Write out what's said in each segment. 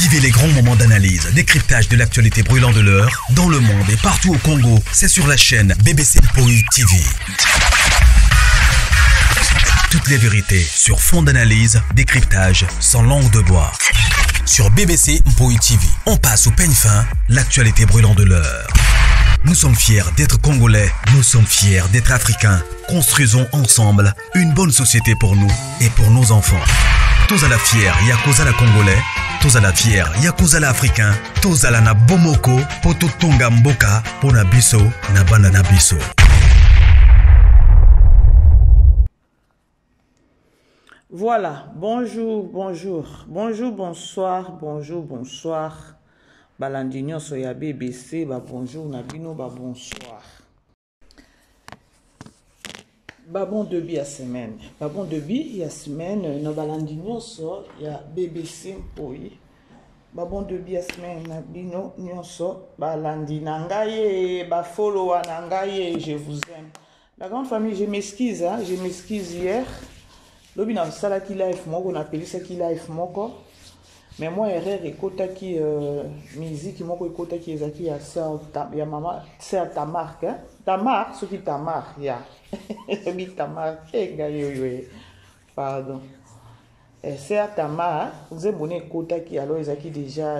Vivez les grands moments d'analyse, décryptage de l'actualité brûlante de l'heure, dans le monde et partout au Congo. C'est sur la chaîne BBC Mpoï TV. Toutes les vérités sur fond d'analyse, décryptage, sans langue de bois. Sur BBC Mpoï TV, on passe au peigne fin, l'actualité brûlante de l'heure. Nous sommes fiers d'être Congolais, nous sommes fiers d'être Africains. Construisons ensemble une bonne société pour nous et pour nos enfants. Tous à la fière, Yakozala Congolais. Tous à la fière, Yakozala Africain. Tous à la na Bomoko, Poto Tonga Mboka, Pona Biso, Nabana Nabiso. Voilà, bonjour, bonsoir. Balandinho soya BBC, bonjour, Nabino, bonsoir. Bon début à semaine. Bon début, il y a semaine, no balandinho so, il y a BBC Mpoï. Bon début à semaine, Nabino, nyonso, balandinangaye, follow nangaye, je vous aime. La grande famille, je m'excuse hier. Lobi na sala ki live moko na pelisa ki live moko. Mais moi erreur ekota ki musique moko ekota ki ezaki ya ya maman sœur Tamar hein. Tamar ce qui Tamar ya. Lobi Tamar ngayo pardon. Sœur Tamar vous avez bonné ekota ki alors ezaki déjà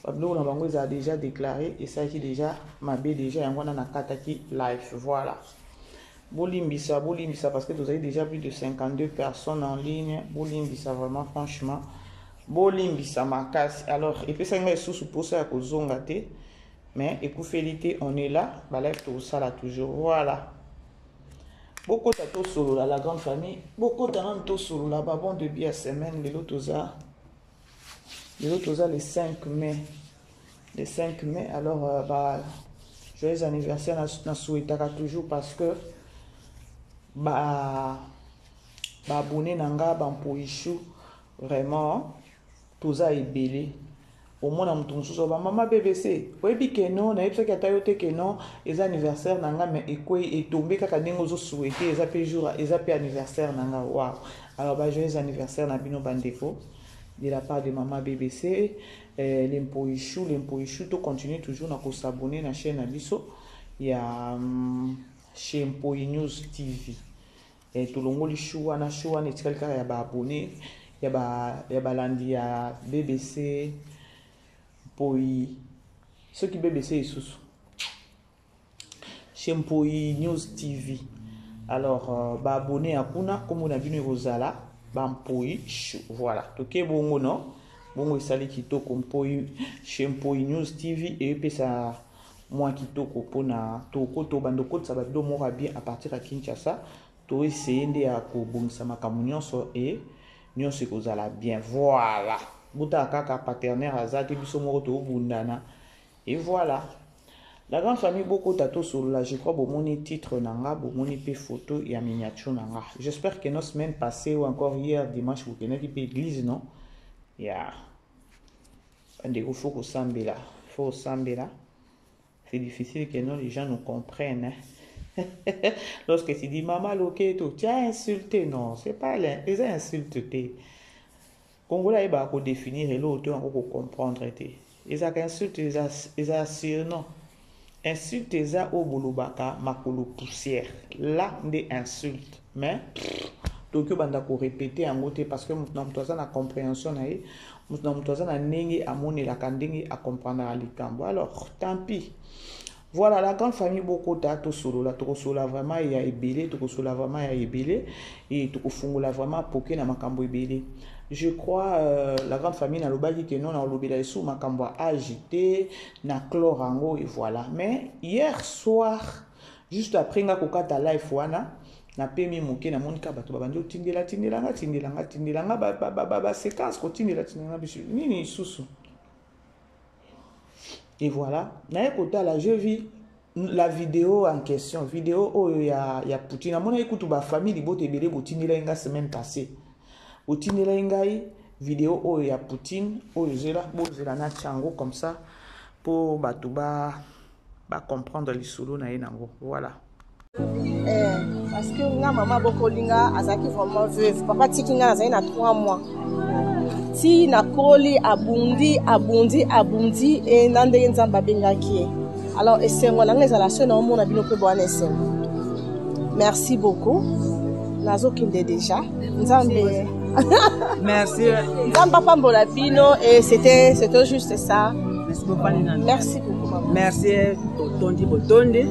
Pablo na bango a déjà déclaré et ça qui déjà mabé déjà yango na kata ki live voilà. Bolimbisa parce que vous avez déjà plus de 52 personnes en ligne. Bolimbisa vraiment franchement. Bolimbisa ma casse. Alors, et puis ça est sous pour ça que zongate. Mais et pour félité, on est là. Balève tout ça là toujours. Voilà. Beaucoup de solo là, la grande famille. Beaucoup de solo là. Bon début à semaine. Les autres le 5 mai. Le 5 mai. Alors, joyeux anniversaire na souhaitaka toujours parce que abonné nanga Mpoïchou vraiment toza ebélé au moins na mutunsu maman BBC oyebi ke non na yebisa ka tayote ke non les anniversaire nanga mais ekwe etombé kaka ndenge ozo souhaiter eza pe jour eza pe anniversaire nanga wow alors joyeux anniversaire na bino bandeko de la part de maman BBC les Mpoïchou to continue toujours na ko s'abonner na chaîne abiso il y a chez Mpoï News TV et tout le monde choua na quelqu'un ya ba abonné ya balandi ya BBC Mpoï ceux qui BBC sous chez Mpoï News TV alors ba abonné à kuna comme on a vu rozala ba Mpoï voilà toke bongo non bongo sali kitoko Mpoï chez Mpoï News TV et puis ça moi kitoko pona toko to bandoko ça va do mora bien à partir à Kinshasa to essayer de akobongisa makambo nyonso et nyonso kozala bien voilà buta kaka partenaire azaki biso moko to bundana et voilà la grande famille beaucoup tato sur là je crois bomoni titre nanga bomoni pe photo et miniature nanga j'espère que nos semaines passées ou encore hier dimanche vous connaissez pe église non ya ande faut sambela c'est difficile que non les gens nous comprennent hein? Lorsque tu dis maman loké tu as insulté non c'est pas les insultés Congolais il va définir et l'autre on va comprendre les insultes les surnom insulte eza au bolobaka makolo poussière là des insultes mais donc banda ko répéter en côté parce que maintenant toi ça na compréhension na ye maintenant toi ça na ndenge amone la kandenge à comprendre à likambo alors tant pis. Voilà la grande famille beaucoup tato solo la toko solo vraiment il y a ebélé toko solo vraiment il y a ebélé et toko fungola vraiment poké na makambo ebélé je crois la grande famille na lobaki que non na lobela sous makambo agité na clorango et voilà mais hier soir juste après nga kokata live wana na pemi moké na monika bato babandi tindela ba séquence ko tindela biso nini susu. Et voilà, j'ai vu la vidéo en question, vidéo où il y a Poutine. Mon écoute ba famille di bote belé Poutine la semaine passée. Poutine la vidéo où il y a Poutine, où il y a na chango comme ça pour batouba comprendre les solo na yenango. Voilà. Parce que nga maman bokolinga azaki vraiment veuve. Papa tiki nga azaki na 3 mois. ti na koli abundi et nandenge nzamba bengaki. Alors esengo na ngeza la sona omona bino pe bwana esengo. Merci beaucoup. Nazo kinde déjà. Nzambe. Merci. Nzamba pambola bino et c'était juste ça. Merci beaucoup Nana. Merci beaucoup maman. Merci Botondi.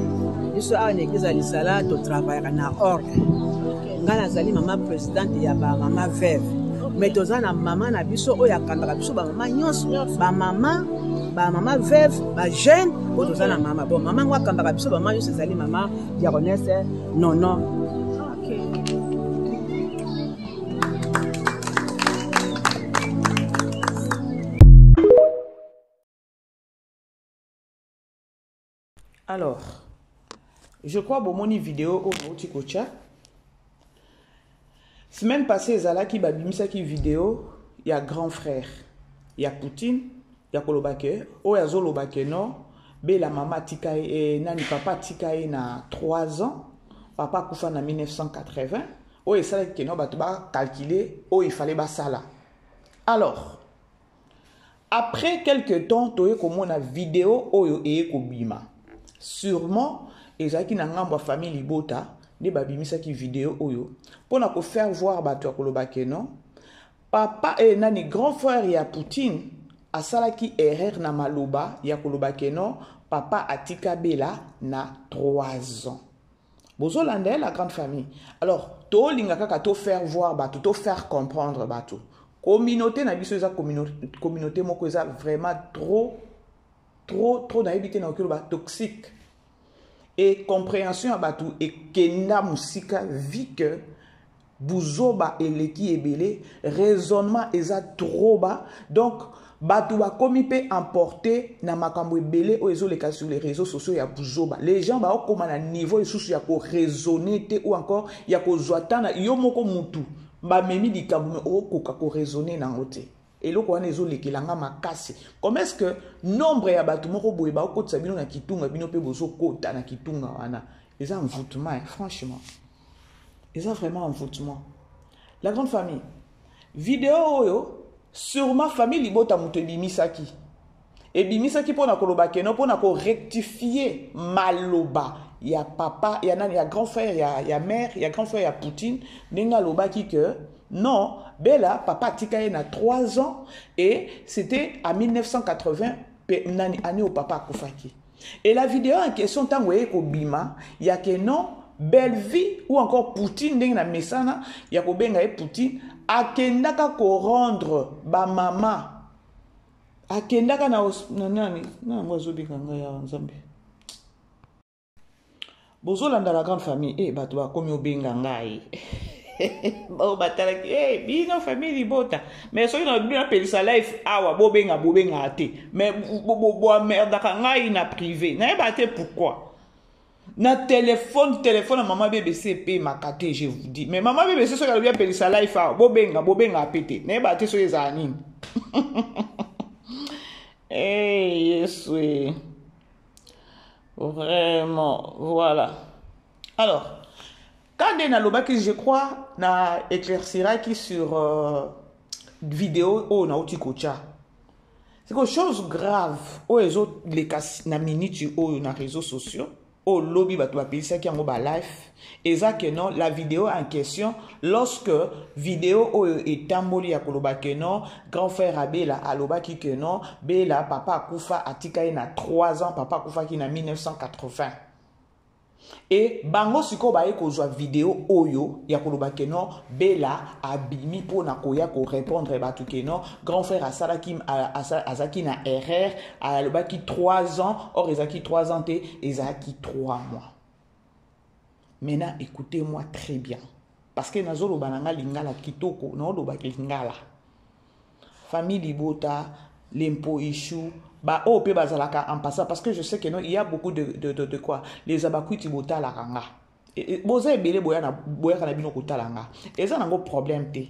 Biso a une église à l'Isala to travailler na ordre. Ngana zali maman présidente ya ba maman veuve. Mais tozana maman na biso oya kandaka biso ba maman nyonso ba maman veuve ba jeune tozana maman bon maman ngwa kandaka biso ba maman nyonso zali maman diaconesse non. Alors, je crois que mon vidéo au Tikocha. Semaine passée, Zala qui babimisa qui vidéo, il y a grand frère, il y a Poutine, il y a Kolobake, il y a Zolobake non, be la maman tikae nani papa tikae na 3 ans, papa koufa na 1980, il ça que non ba calculer, il fallait ba sala. Alors, après quelques temps, toye comme on a vidéo oyo e kobima. Sûrement, ezaki na ngamba famille libota, ne babimisa ki vidéo oyo. Pour na ko faire voir bato kolobake non. Papa et nani grand frère ya Poutine, asala ki erreur na maloba ya kolobake non. Papa atika bela na 3 ans. Bozo lande la grande famille. Alors, to linga kaka to faire voir bato, to faire comprendre bato. Communauté na biso eza communauté moko eza vraiment trop naibité na okelo ba toxique. Et compréhension à batou et kenda musika vit que buzoba eleki ebele raisonnement eza trop bas donc batou ba komi pe emporter na makambo ebele o ezo leka sur les réseaux sociaux ya buzoba les gens ba okoma na niveau isusu ya ko raisonner te ou encore ya ko zwatana yo moko mutu ba memi likambo o koka ko raisonner na ngote. Et là, on est les kilanga makasi. Comment est-ce que nombre ya batu moko boye ba ko tsabino na kitunga bino pe bozo kota na kitunga wana. Les envoûtements franchement. Ils ont vraiment envoûtement. La grande famille. Vidéo yo sur ma famille libota muto bimisaki. Et bimisaki pour na koloba keno pour na ko rectifier maloba. Il y a papa, il y a grand frère, il y a mère, il y a grand frère, il y a Poutine. Nenga loba ki que non, Bella, papa tikaye na 3 ans et c'était en 1980 année au papa Koufaki. Et la vidéo en question tant que ko bima, il y a que non belle vie ou encore Poutine na mesana, il y a ko benga e Poutine akendaka ko rendre ba mama. Akendaka na nani na ngozo bikanga ya Nzambe. Bozolanda la grande famille et bato ba komi obenga ngai. Bon batalaki bino famille libota mais soki na bien pelisa life awa bobenga ate mais bo merde ka ngai na privé na ba te pourquoi na téléphone à maman BBC pe makate je vous dis mais maman BBC soki na bien pelisa life awa bobenga apete na ba te so ezani yes oui vraiment voilà alors quand on a l'obaki, je crois, na éclaircira qui sur vidéo ou na otikocha. C'est quelque chose grave. Ou les autres les cas na minute ou na réseaux sociaux. Ou lobby ba tu ça qui en ba live. Et ça que non la vidéo en question lorsque vidéo ou est tamboli ya koloba que non grand frère Abela alobaki que non Bela papa Koufa atika na 3 ans papa Koufa qui na 1980. Et bango siko ba ekozwa vidéo oyo ya koloba ke non Bela abimi pour na koya ko répondre batu ke non grand frère Asalakim azaki na erreur alobaki 3 ans or ezaki 3 ans te ezaki 3 mois. Maintenant écoutez-moi très bien parce que nazolo bananga lingala kitoko na loba lingala famille libota lempo issue ba o pe bazalaka en passant parce que je sais que non il y a beaucoup de quoi les abakuiti bota la ranga et boza ebele boya kana bino kotalanga eza nango problème te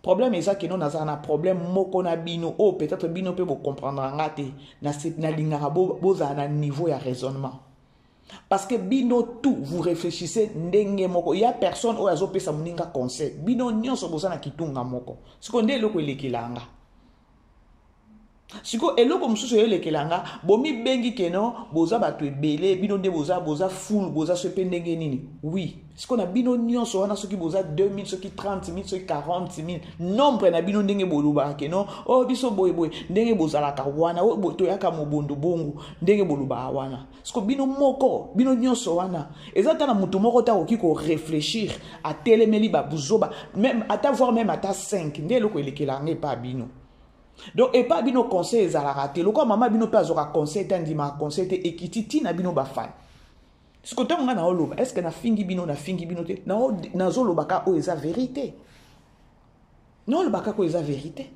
problème eza que non nazana problème moko na bino o peut-être bino pe bo comprendre ngate na lingara boza na niveau ya raisonnement Parce que bino tout, vous réfléchissez ndenge moko. Il y a personne qui a fait sa moninga conseil. Bino nyonso boza na kitunga moko. Siko nde eloko elekelanga. Siko eloko mususu elekelanga, bomi bengi keno, boza batu ebele, bino nde boza full, boza sepe ndenge nini. Oui. Siko na bino nyonso wana soki boza 2000, soki 30 000, soki 40 000. Nombre na bino ndenge boluba keno, oh biso boy boy, ndenge bozalaka wana, oh boto yaka mobondo bongo, ndenge boluba wana. Siko bino moko, bino nyonso wana. Ezata na mutu moko ta oki ko réfléchir à telemeli ba buzoba, même ata voir même ata 5, nde eloko elekelanga pa bino. Donc et pas bino conseil ezalaka te. Loko mama bino pe azoka conseil tandi ma conseil te ekititi na bino ba fan. Ce que tu na oloba, est-ce que na fingi bino te na zoloba ka o eza vérité. Non le baka ko eza vérité.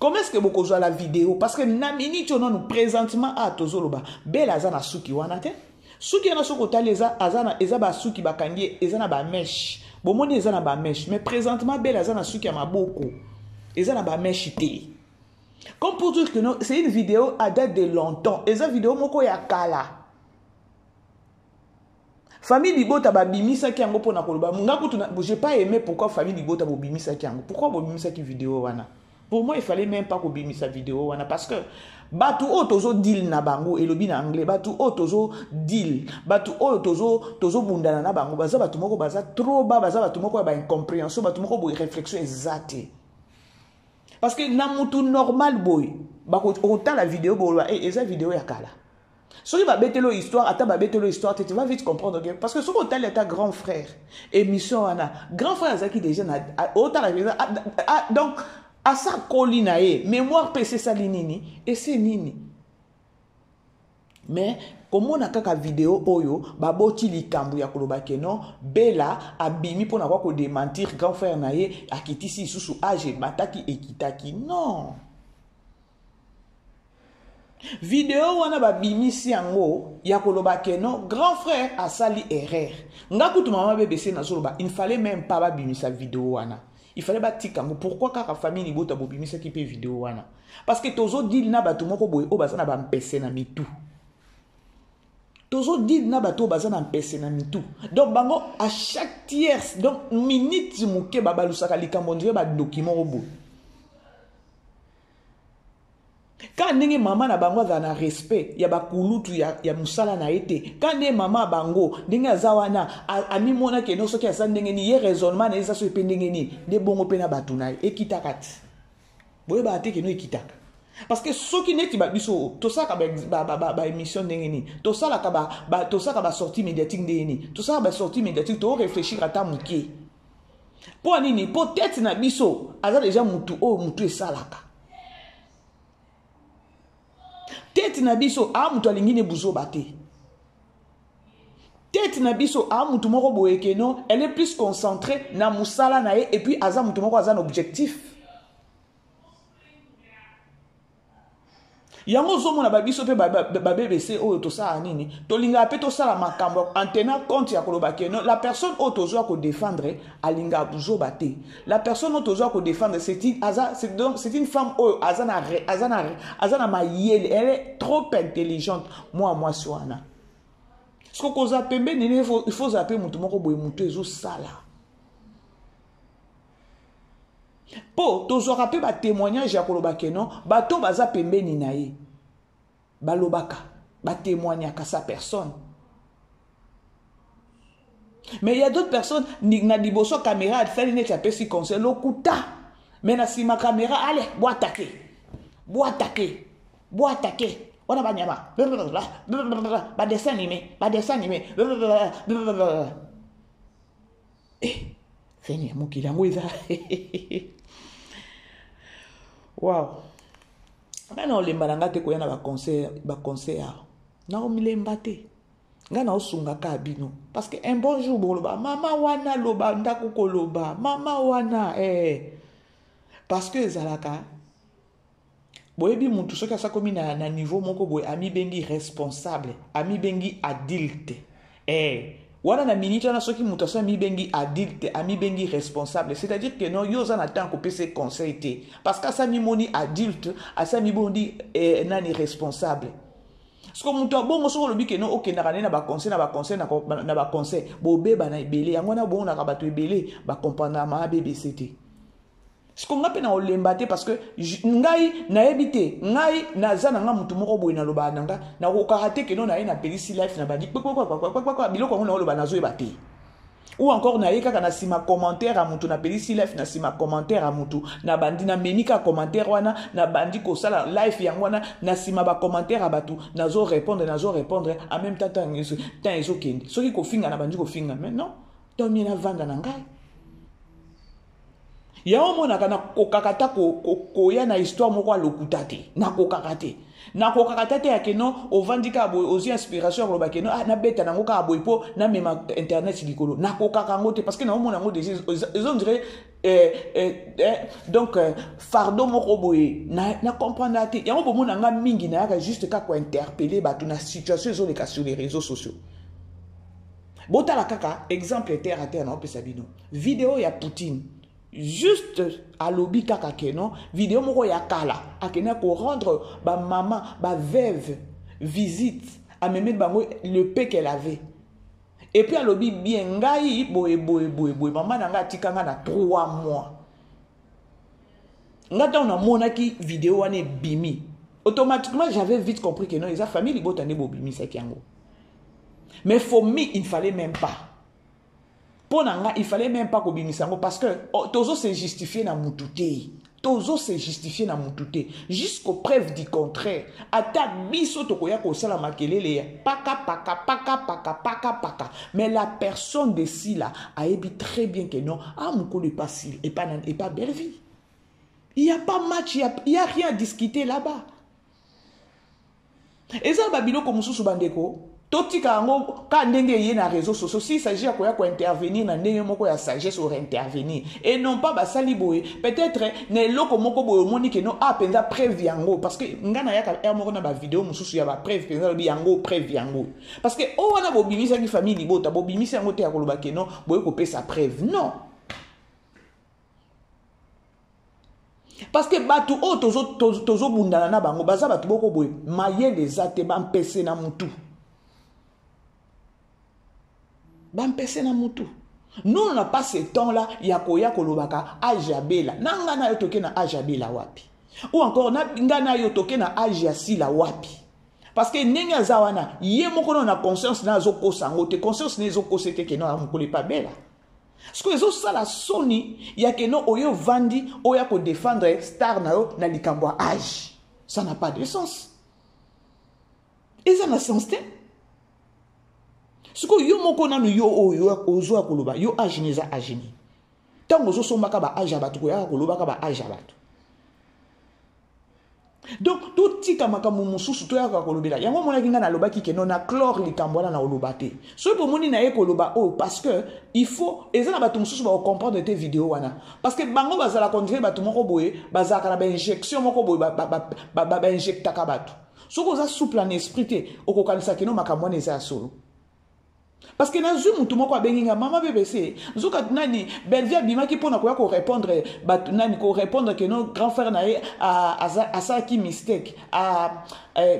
Comment est-ce que boko zo la vidéo parce que na minute on nous présentement à tozoloba bela za na suki wana te. Suki na soko taleza azana eza ba suki bakangi eza na ba mesh. Bomoni eza na ba mesh mais présentement bela za na suki ya maboko. Eza na ba mesh te. Comme pour dire que non, c'est une vidéo à date de longtemps. Eza vidéo moko ya kala. Famille Libota babimisa ki yango pona koloba. J'ai pas aimé pourquoi famille Libota babimisa ki yango. Pourquoi babimisa ki vidéo wana? Pour moi, il fallait même pas ko bimisa vidéo wana parce que batu o tozo deal na bango elobi na anglais, batu o tozo deal, batu o tozo bundana na bango, baza batu moko baza trop bas, baza batu moko ba incompréhension, batu moko bo réflexion exacte. Parce que na mutu normal boy, bako autant la vidéo bo eza vidéo ya kala. Si tu vas bêter l'histoire, tu vas vite comprendre. Parce que si tu as ta grand frère, émission, grand frère, c'est qui déjà, donc, à sa colline, mémoire PC, ça, nini, et c'est nini. Mais, comme on a kaka vidéo, oyo, baboti li kambu ya koloba keno, bela, abimi pour n'avoir que démentir, grand frère, naye, akiti si, sous âge, bataki, ekitaki, non. Vidéo wana ba bimisi yango ya koloba keno grand frère a sali erreur. Nga kutu mama BBC na zoloba il ne fallait même pas ba bimisa vidéo wana. Il fallait ba tikango pourquoi kaka famille ni bota bo bimisa ki pe vidéo wana. Parce que tozo deal na batu moko boye o baza na ba mpese na mitu. Tozo deal na batu baza na mpese na mitu. Donc bango à chaque tierce donc minute muke ba balusaka likambo ndie ba document obo. Quand nenge mama na bango za na respect ya bakulutu ya musala na ete quand ne mama bango ndenge azawana ami mona ke no soki asa ndenge ni ye raisonnement na esa so pe ndenge ni de bongo pe na batuna ekitakati boye ba te ke no ekitaka parce que soki neti ba biso to saka ba émission ndenge ni to sala ka to saka ba sortie médiatique ndenge ni to saka ba sortie médiatique to réfléchir ata muke pour nini peut-être na biso aza déjà mutu esalaka tête na biso a mutu alingine buzo bate. Tête na biso a mutu moko boye keno, elle est plus concentrée na musala na ye et puis aza mutu moko aza un objectif. Yango zomo na babiso pe ba BBC o to sa nini, to linga pe to sala makambo en tenant compte ya koloba keno, la personne o to zo ko défendre alinga buzo bate. La personne o to zo ko défendre c'est une femme o azana mayele, elle est trop intelligente. Moi soana. Ce que koza pembe nene il faut zapper mutu moko boye mutu ezo sala. Po tozo rapé ba témoignage ya koloba keno, bato baza pembe ni naye. Balobaka, ba témoignaka sa personne. Mais il y a d'autres personnes na diboso caméra fait une étape si conseil lokuta. Mais na si ma caméra allez, bois attaquer. On a ba nyama. Ba dessin animé. Seigneur, mon qui la mouisa. Wow. Maintenant, les malanga te koyana ba conseil. Na o milemba te. Nga na osunga ka bino. Parce que un bon jour boloba, mama wana loba ndako koloba, mama wana parce que zalaka boyebi mutu soki asa komi na niveau moko boye ami bengi responsable, ami bengi adulte. Wana na minute na soki mutu asa ami bengi adulte, ami bengi responsable, c'est-à-dire que non yo za na temps ko pese conseil te parce que asa mi moni adulte, asa mi bondi nani responsable. parce que mutu abongo soko lobi ke no okendaka ne na ba conseil bobeba na ebele yango na bongo na bato ebele ba comprendre ma BBC te. Ce qu'on appelle na olemba te parce que ngai na ebite ngai na zana nga mutu moko boy na loba nanga na ko karaté ke no na ina pelisi life na badi quoi biloko ngo na loba na zo ebate. Ou encore na yeka kana sima commentaire à mutu na pelisi life na sima commentaire à mutu na bandi na menika commentaire wana na bandi ko sala life yango wana na sima ba commentaire à batu na zo répondre en même temps tant ezo kende soki ko finga na bandi ko finga mais non to mi na vanda na ngai ya omona kana kokakata ko ya na histoire moko alokuta te na kokakate na kokakata te ya keno ovandika boy ozi inspiration ko ba keno na beta nango ka boy po na mema internet likolo na kokakango te parce que na omona ngo des on dirait donc fardeau moko boy na comprendre te ya omona nga mingi na ya juste ka ko interpeller batu na situation zo les sur les réseaux sociaux. Botala kaka exemple terre à terre na opesa bino vidéo ya Poutine juste à lobby kaka keno vidéo moko ya kala akena ko rendre ba maman ba veuve visite à même bango le paix qu'elle avait et puis à lobby bien ngai boy maman nanga tikanga na 3 mois ngata on a monaki vidéo ane bimi automatiquement j'avais vite compris que non les famille libotane bo bimi ça kiango mais for me il fallait même pas. Pour nanga, il fallait même pas qu'on binisse parce que tozo se justifier na mutute. Tozo se justifier na mutute. Jusqu'aux preuves du contraire. Ata biso tokoya ko sala makelele paka. Mais la personne de ci là a ébi très bien que non. Ah moko le pas si et pas belle vie. Il y a pas match, il y a rien à discuter là-bas. Et ça babilo comme sous bandeko. Totika ngo ka ndenge yé na réseaux sociaux si s'agit à quoi intervenir na ndenge moko ya sagesse ou intervenir et non pas basali boy peut-être ne loko moko boy moni ke no a penza preuve yango parce que ngana ya ka moko na ba vidéo mususu ya ba preuve penza bi yango preuve yango parce que o wana bo bimisa ki famille bota bo bimisa yango te ya koloba ke no boy ko pesa preuve non parce que batu o tozo bundana na bango baza batu boko boy maye les ate ba mpese na mutu. Bampese na mutu. Nous on n'a pas ce temps-là, yakoya kolobaka ajabela. Nangana yotoke na ajabela wapi. Ou encore ngana yotoke na ajasila wapi. Parce que nenga zawana, ye moko na conscience na zoko sango te conscience ne zoko sete ke no amukole pas bela. Parce que zo sala soni ya ke no oyo vandi oya ko défendre star na yo na likambo age. Ça n'a pas de sens. Et ça n'a sens te. Ce que yo moko na yo ozo akoloba yo aginiza agini tango zo sombaka ba ajabatu ko ya koloba ka ba ajabatu donc tout tika makamu mususu to ya kolobela yango mona kinga na loba ki ke non na chlore likambo na olobate so to moni na ye koloba oh parce que il faut ezana batu mususu ba comprendre tes vidéos wana parce que bango bazala continuer batu moko boye bazaka na ba injection moko boye ba injecta ka batu so ko za souple en esprit te okokanisa ke no makambo na za solo. Parce que dans une mutu moko abenginga mama BBC nzoka nani Belvia bimaki pona ko répondre nani ko répondre que non grand frère na a ça qui mistake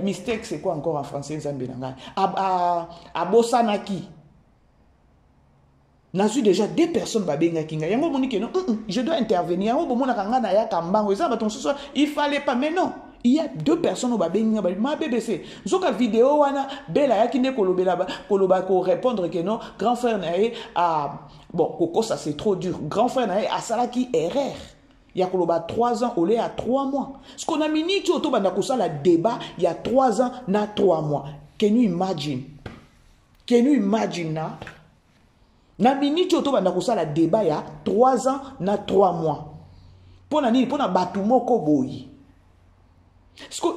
mistake c'est quoi encore en français nzambe nanga a bosanaki n'a eu déjà deux personnes babenga kinga yango moni que non je dois intervenir yango bomona kanga na ya kambango ça baton ce soir il fallait pas mais non. Il y a deux personnes au babenga ma BBC. Zoka vidéo wana bela yakine koloba ko répondre que non grand frère nae a bon koko ça c'est trop dur. Grand frère nae a salaki erreur. Il y a koloba 3 ans au lieu à 3 mois. Ce qu'on a mini tu auto banda ko sala débat il y a 3 ans na 3 mois. Can you imagine? Can you imagine na? Na mini tu auto banda ko sala débat il y a 3 ans na 3 mois. Pona nini pona batu moko boyi.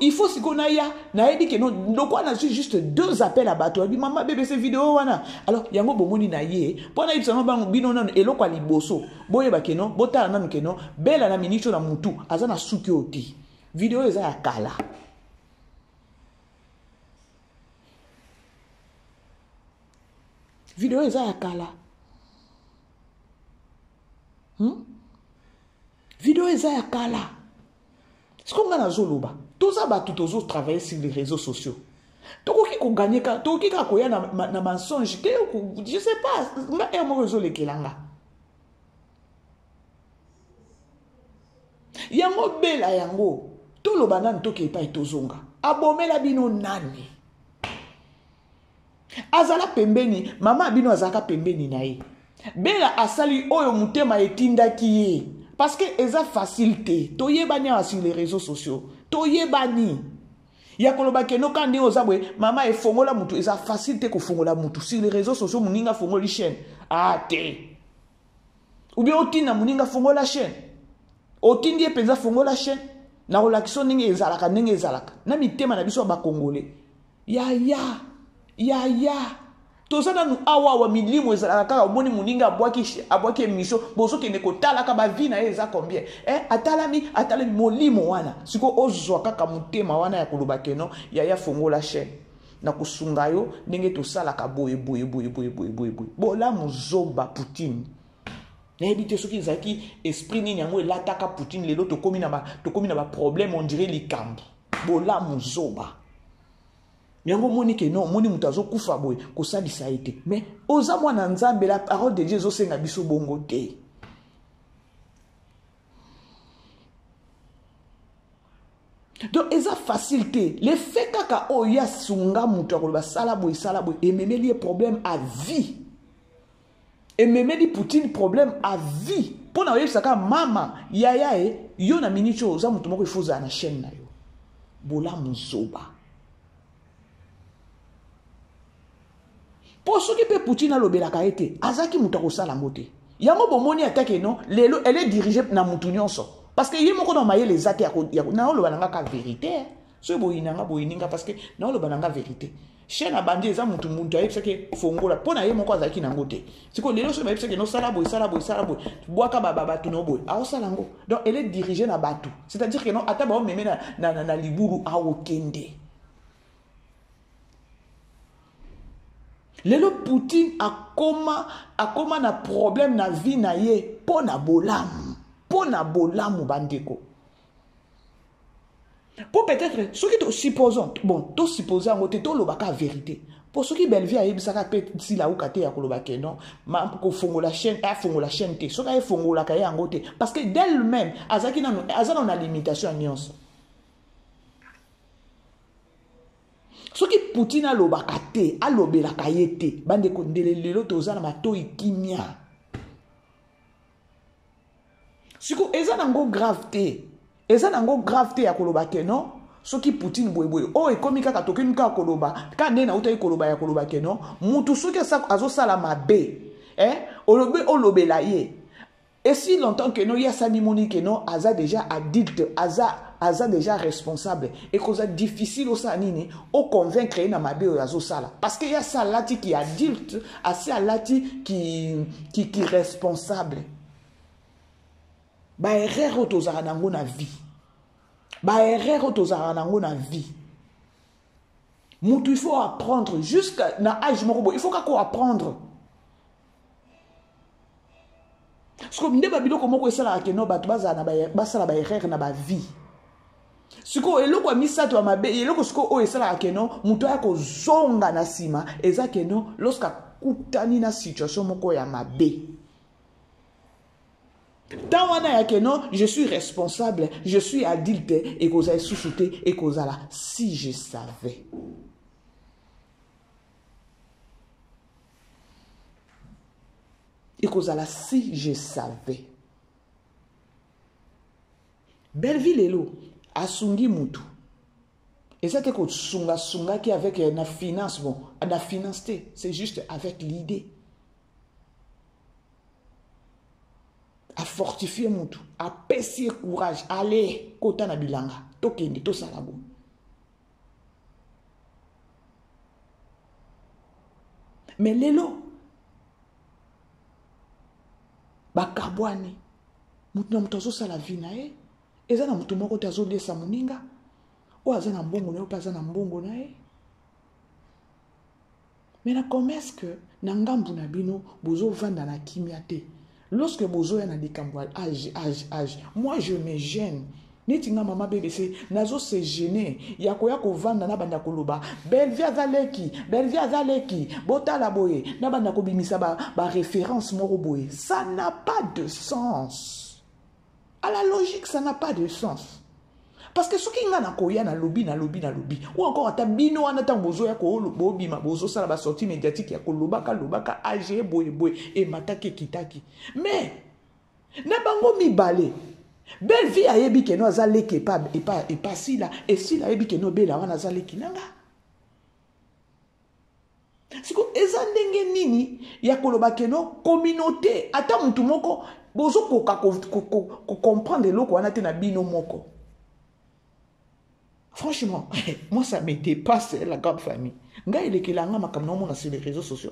Il faut qu'on aille na dit que non donc on a juste 2 appels à bateau dit maman BBC vidéo wana alors yango bomoni na ye pona ibsano bango bino non eloko liboso boye ba keno botala nanu keno bela na minicho na mutu azana suki oti vidéo eza ya kala vidéo eza ya kala vidéo eza ya kala. Ce qu'on a zoloba tous ça tous travailler sur les réseaux sociaux tokoki ko gagner ka tokoki ka koya na mensonge ke je sais pas nga mo réseau lekelanga yango bela yango tolo banane toke pa etozonga abomela bino nani azala pembeni mama bino azaka pembeni na ye bela asali oyo mutema etindaki ye parce que eza facilité toyebani sur les réseaux sociaux toyebani ya koloba keno kandi ozabwe mama efongola mutu eza facilité ko fongola mutu sur les réseaux sociaux muninga fongoli chaîne te ou bien otina muninga fongola chaîne otindi penza fongola chaîne na relation ninge ezalaka ndenge ezalaka na mitema na biso ba congolais ya tozana nu awa milimo ezalaka kaka omoni muninga abwaki émission bozo kende kotala ka ba vie na eza combien atalami molimo wana siko ozwa kaka mutema wana ya koloba keno ya fongola chaîne na kusunga yo ndenge tosala ka boye bola muzoba Poutine n'habite ceux qui zaki esprit ni yango elataka Poutine lelo tokomi na ba problème on dirait likambo bola muzoba yango moni ke non moni mutazo kufa boy ko salisa été mais oza mwana nzambe la parole de Dieu ezosenga biso bongo te donc eza facilité le fait kaka oya sunga mutu akoloba sala boy et même lié problème à vie et même di Poutine problème à vie pour na yebisaka mama yaya yo na minute oza mutu moko ifoza na chaîne na yo bola muzoba pour ceux qui peuvent Poutine alobelaka ete azaki mutu akosala ngote yango bomoni atake non lelo elle est dirigée na mutu nyonso parce que yé moko na maye les ate ya na olobananga ka vérité so boyinanga boyininga parce que na olobananga vérité chaîne abandi eza mutu ayebisaki fongola pona ye moko azaki nango te siko lelo so bayebisaki no sala boy bwaka bato no boy aosala ngo donc elle est dirigée na bato c'est-à-dire que non ata ba meme na liburu awokende lelo Poutine akoma na problème na vie na ye pona bolamu bandeko pour peut-être ceux qui te supposons to supposer en to lobaka vérité pour ceux qui belvi a yebisaka pe si la ukate ya kolobaka non ma ko fongola chaîne te ceux qui fongola ka yango te parce que d'elle-même azaki na azana limitation à nuance ce qui Poutine a lobakate a lobelaka yete bande ko ndelelo tozana matoi kimia siko ezana ngo gravité ya kolobake non ce qui Poutine boy e komika ka tokeni ka koloba ka ndena utai koloba ya kolobake non mutu soki azo sala mabe olobela ye et si longtemps que non ya sani monique non aza déjà adulte aza déjà responsable et cause difficile au sanini au convaincre na mabe azo sala parce que ya salati qui adulte assez alati qui responsable ba erreur tozara nango na vie mutu il faut apprendre jusqu'à na âge moko il faut kako apprendre parce que ndeba biloko moko esala ke no bato bazana basala ba erreur na ba vie siko eloko misato ya mabe eloko siko o esala ke no mutu ya ko zonga na sima eza ke no lorsque kutani na situation moko ya mabe Tawana ya que non, je suis responsable, je suis adulte et que vous avez sous-souté et que vous allez si je savais. Et que vous allez si je savais. Belleville Elo, Asungi Moutou. Et ça que sunga qui avec la finance, bon, la finance, c'est juste avec l'idée. À fortifier mon tout, à pèser courage, aller kota na bilanga, tokende to salabo. Mais lelo, bakabwani, mutu na mutazo sala vina eza na mutu moko tazo lesa muninga, o azana mbongo na o pazana mbongo na Mais na commerce que na ngambu na bino bozo vanda na kimia te. Lorsque Bozo est dans des âge, moi je me gêne. neti nga mama BBC nazo se gêner ya koya ko vanda na banda koloba Bellevue azaleki botala boye na banda ko bimisa ba référence moko boye. Ça n'a pas de sens. À la logique, ça n'a pas de sens. Parce que ce qui nga na koya na lobby ou encore ata bino wana ta bozo ya ko bobima bozo sala ba sortie médiatique ya ko lobaka age boye et matake kitaki. Mais na bango mibale Bellevue ayebi ke no azaleki et pas si là et si la ayebi ke no bela wana azaleki nanga. Siko eza ndenge nini ya koloba ke no communauté ata mutu moko bozo koka ko comprendre eloko wana te na bino moko. Franchement, moi ça me dépasse la grande famille. Nga elekelanga makamna mona sur les réseaux sociaux.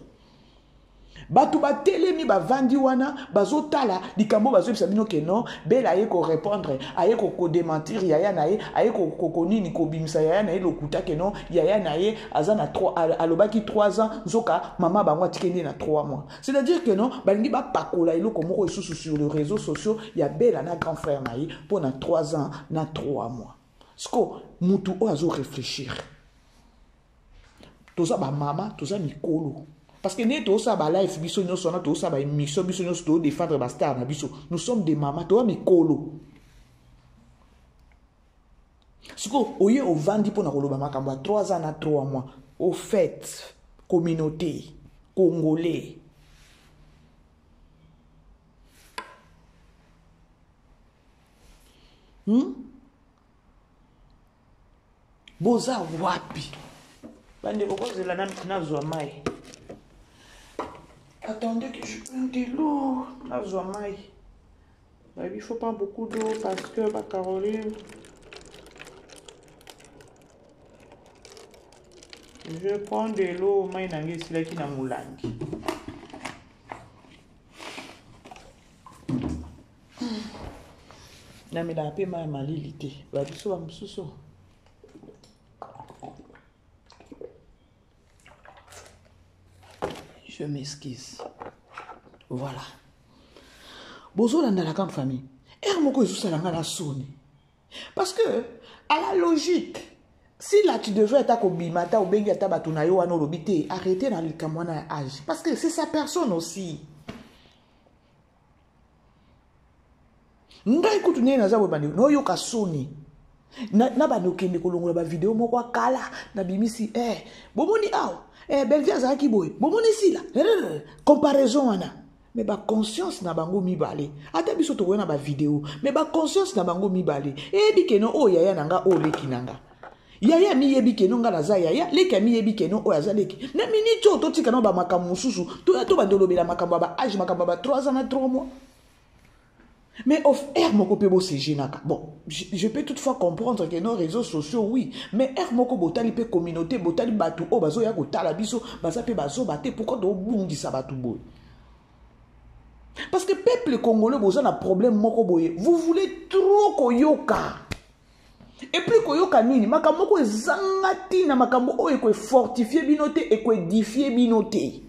Batu ba telemi ba vandi wana bazotala likambo bazobisa bino ke non bela aye ko répondre aye ko démentir yaya na ye aye ko nini ko bimisa yaya na ye lokuta ke non yaya na ye azana 3 alobaki 3 ans zoka mama bango atikende na 3 mois. C'est-à-dire que non balingi ba pakola eloko moko esusu sur les réseaux sociaux ya bela na grand frère na ye pour na 3 ans na 3 mois. Sko mutu o azo réfléchir. Toza ba mama toza mikolo. Parce que nous sommes ba life biso nous sommes tous ba émission biso nous sommes défendre ba star na biso. Nous sommes des mamas to mi kolo. Siko oye o vandi pona koloba makambo 3 ans na 3 mois. Au fait communauté congolais. Boza wapi. Bande kokoze la na zomai. Attendez que je prenne de l'eau. Il ne faut pas beaucoup d'eau parce que ma Caroline. Je prends de l'eau. Je vais prendre de l'eau. Je m'excuse. Voilà. Bozo dans la grande famille. Parce que, à la logique, si là tu devrais être au bimata ou bengi atabatu yo ano lobité, arrêtez dans le kamwana âge. Parce que c'est sa personne aussi. Nga ikutu ne naza webani no yo kasoni. Na bano kende kolongola ba vidéo moko kala na bimisi bomoni aw Bellevue azaki boy bomoni si la comparaison wana mais ba conscience na bango mibale ata biso to wena ba vidéo mais ba conscience na bango mibale bikeno o yaya nanga o leki nanga yaya mi yebi keno nga naza yaya leki mi yebi keno o azaleki na minute to tika no ba makambo mususu to bandolobela makambo ba âge makambo ba 3 ans na 3 mois. Mais Moko Pebo c'est génaka. Bon, je peux toutefois comprendre que nos réseaux sociaux, oui. Mais Moko Botali pe communauté, Botali Batu, oh, bazo ya kotala biso, baza pe bazo bate, pourquoi do bundi sa batu boy? Parce que peuple congolais, boza na problème moko boye. Vous voulez trop koyoka. Et puis koyoka nini, makambo ko zangati na makambo o e ko fortifier binoté et ko édifier binoté.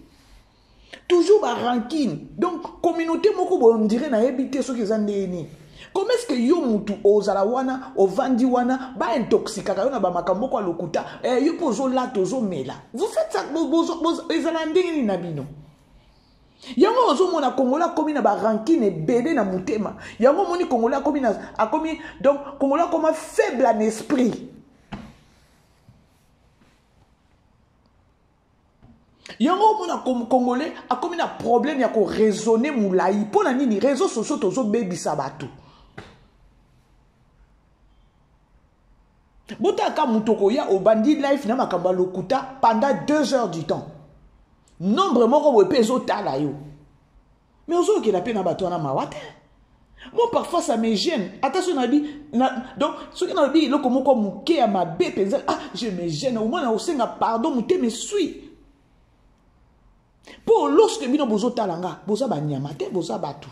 Toujours à rancune. Donc, communauté, on dirait na habité ceux qui ont des. Comment est-ce que yo mutu ozala wana, o vandi wana, ba intoxika ka yo na ba makambo kwa lokuta, yo pozo la tozo mela. Vous faites ça bozo ezala ndenge na bino. Yango ozo mona Kongola komi na ba rancune ebele na mutema. Yango moni Kongola komi na akomi donc Kongola comme faible en esprit. Yango mona Congolais a comme un problème ya ko raisonner moulaï pour na nini réseaux sociaux tozo baby sabatu. Botaka mutoko ya obandi life na makamba lokuta pendant 2 heures du temps. Nombre moko bo peso tala yo. Mais ozo ke la pena bato na mawate. Moi parfois ça me gêne. Attention na bi donc ce qui na bi loko moko muke ya mabe penza je me gêne au moins na osenga pardon mute me suis. Pour lorsque bino bozo talanga, boza banyamate, boza batu.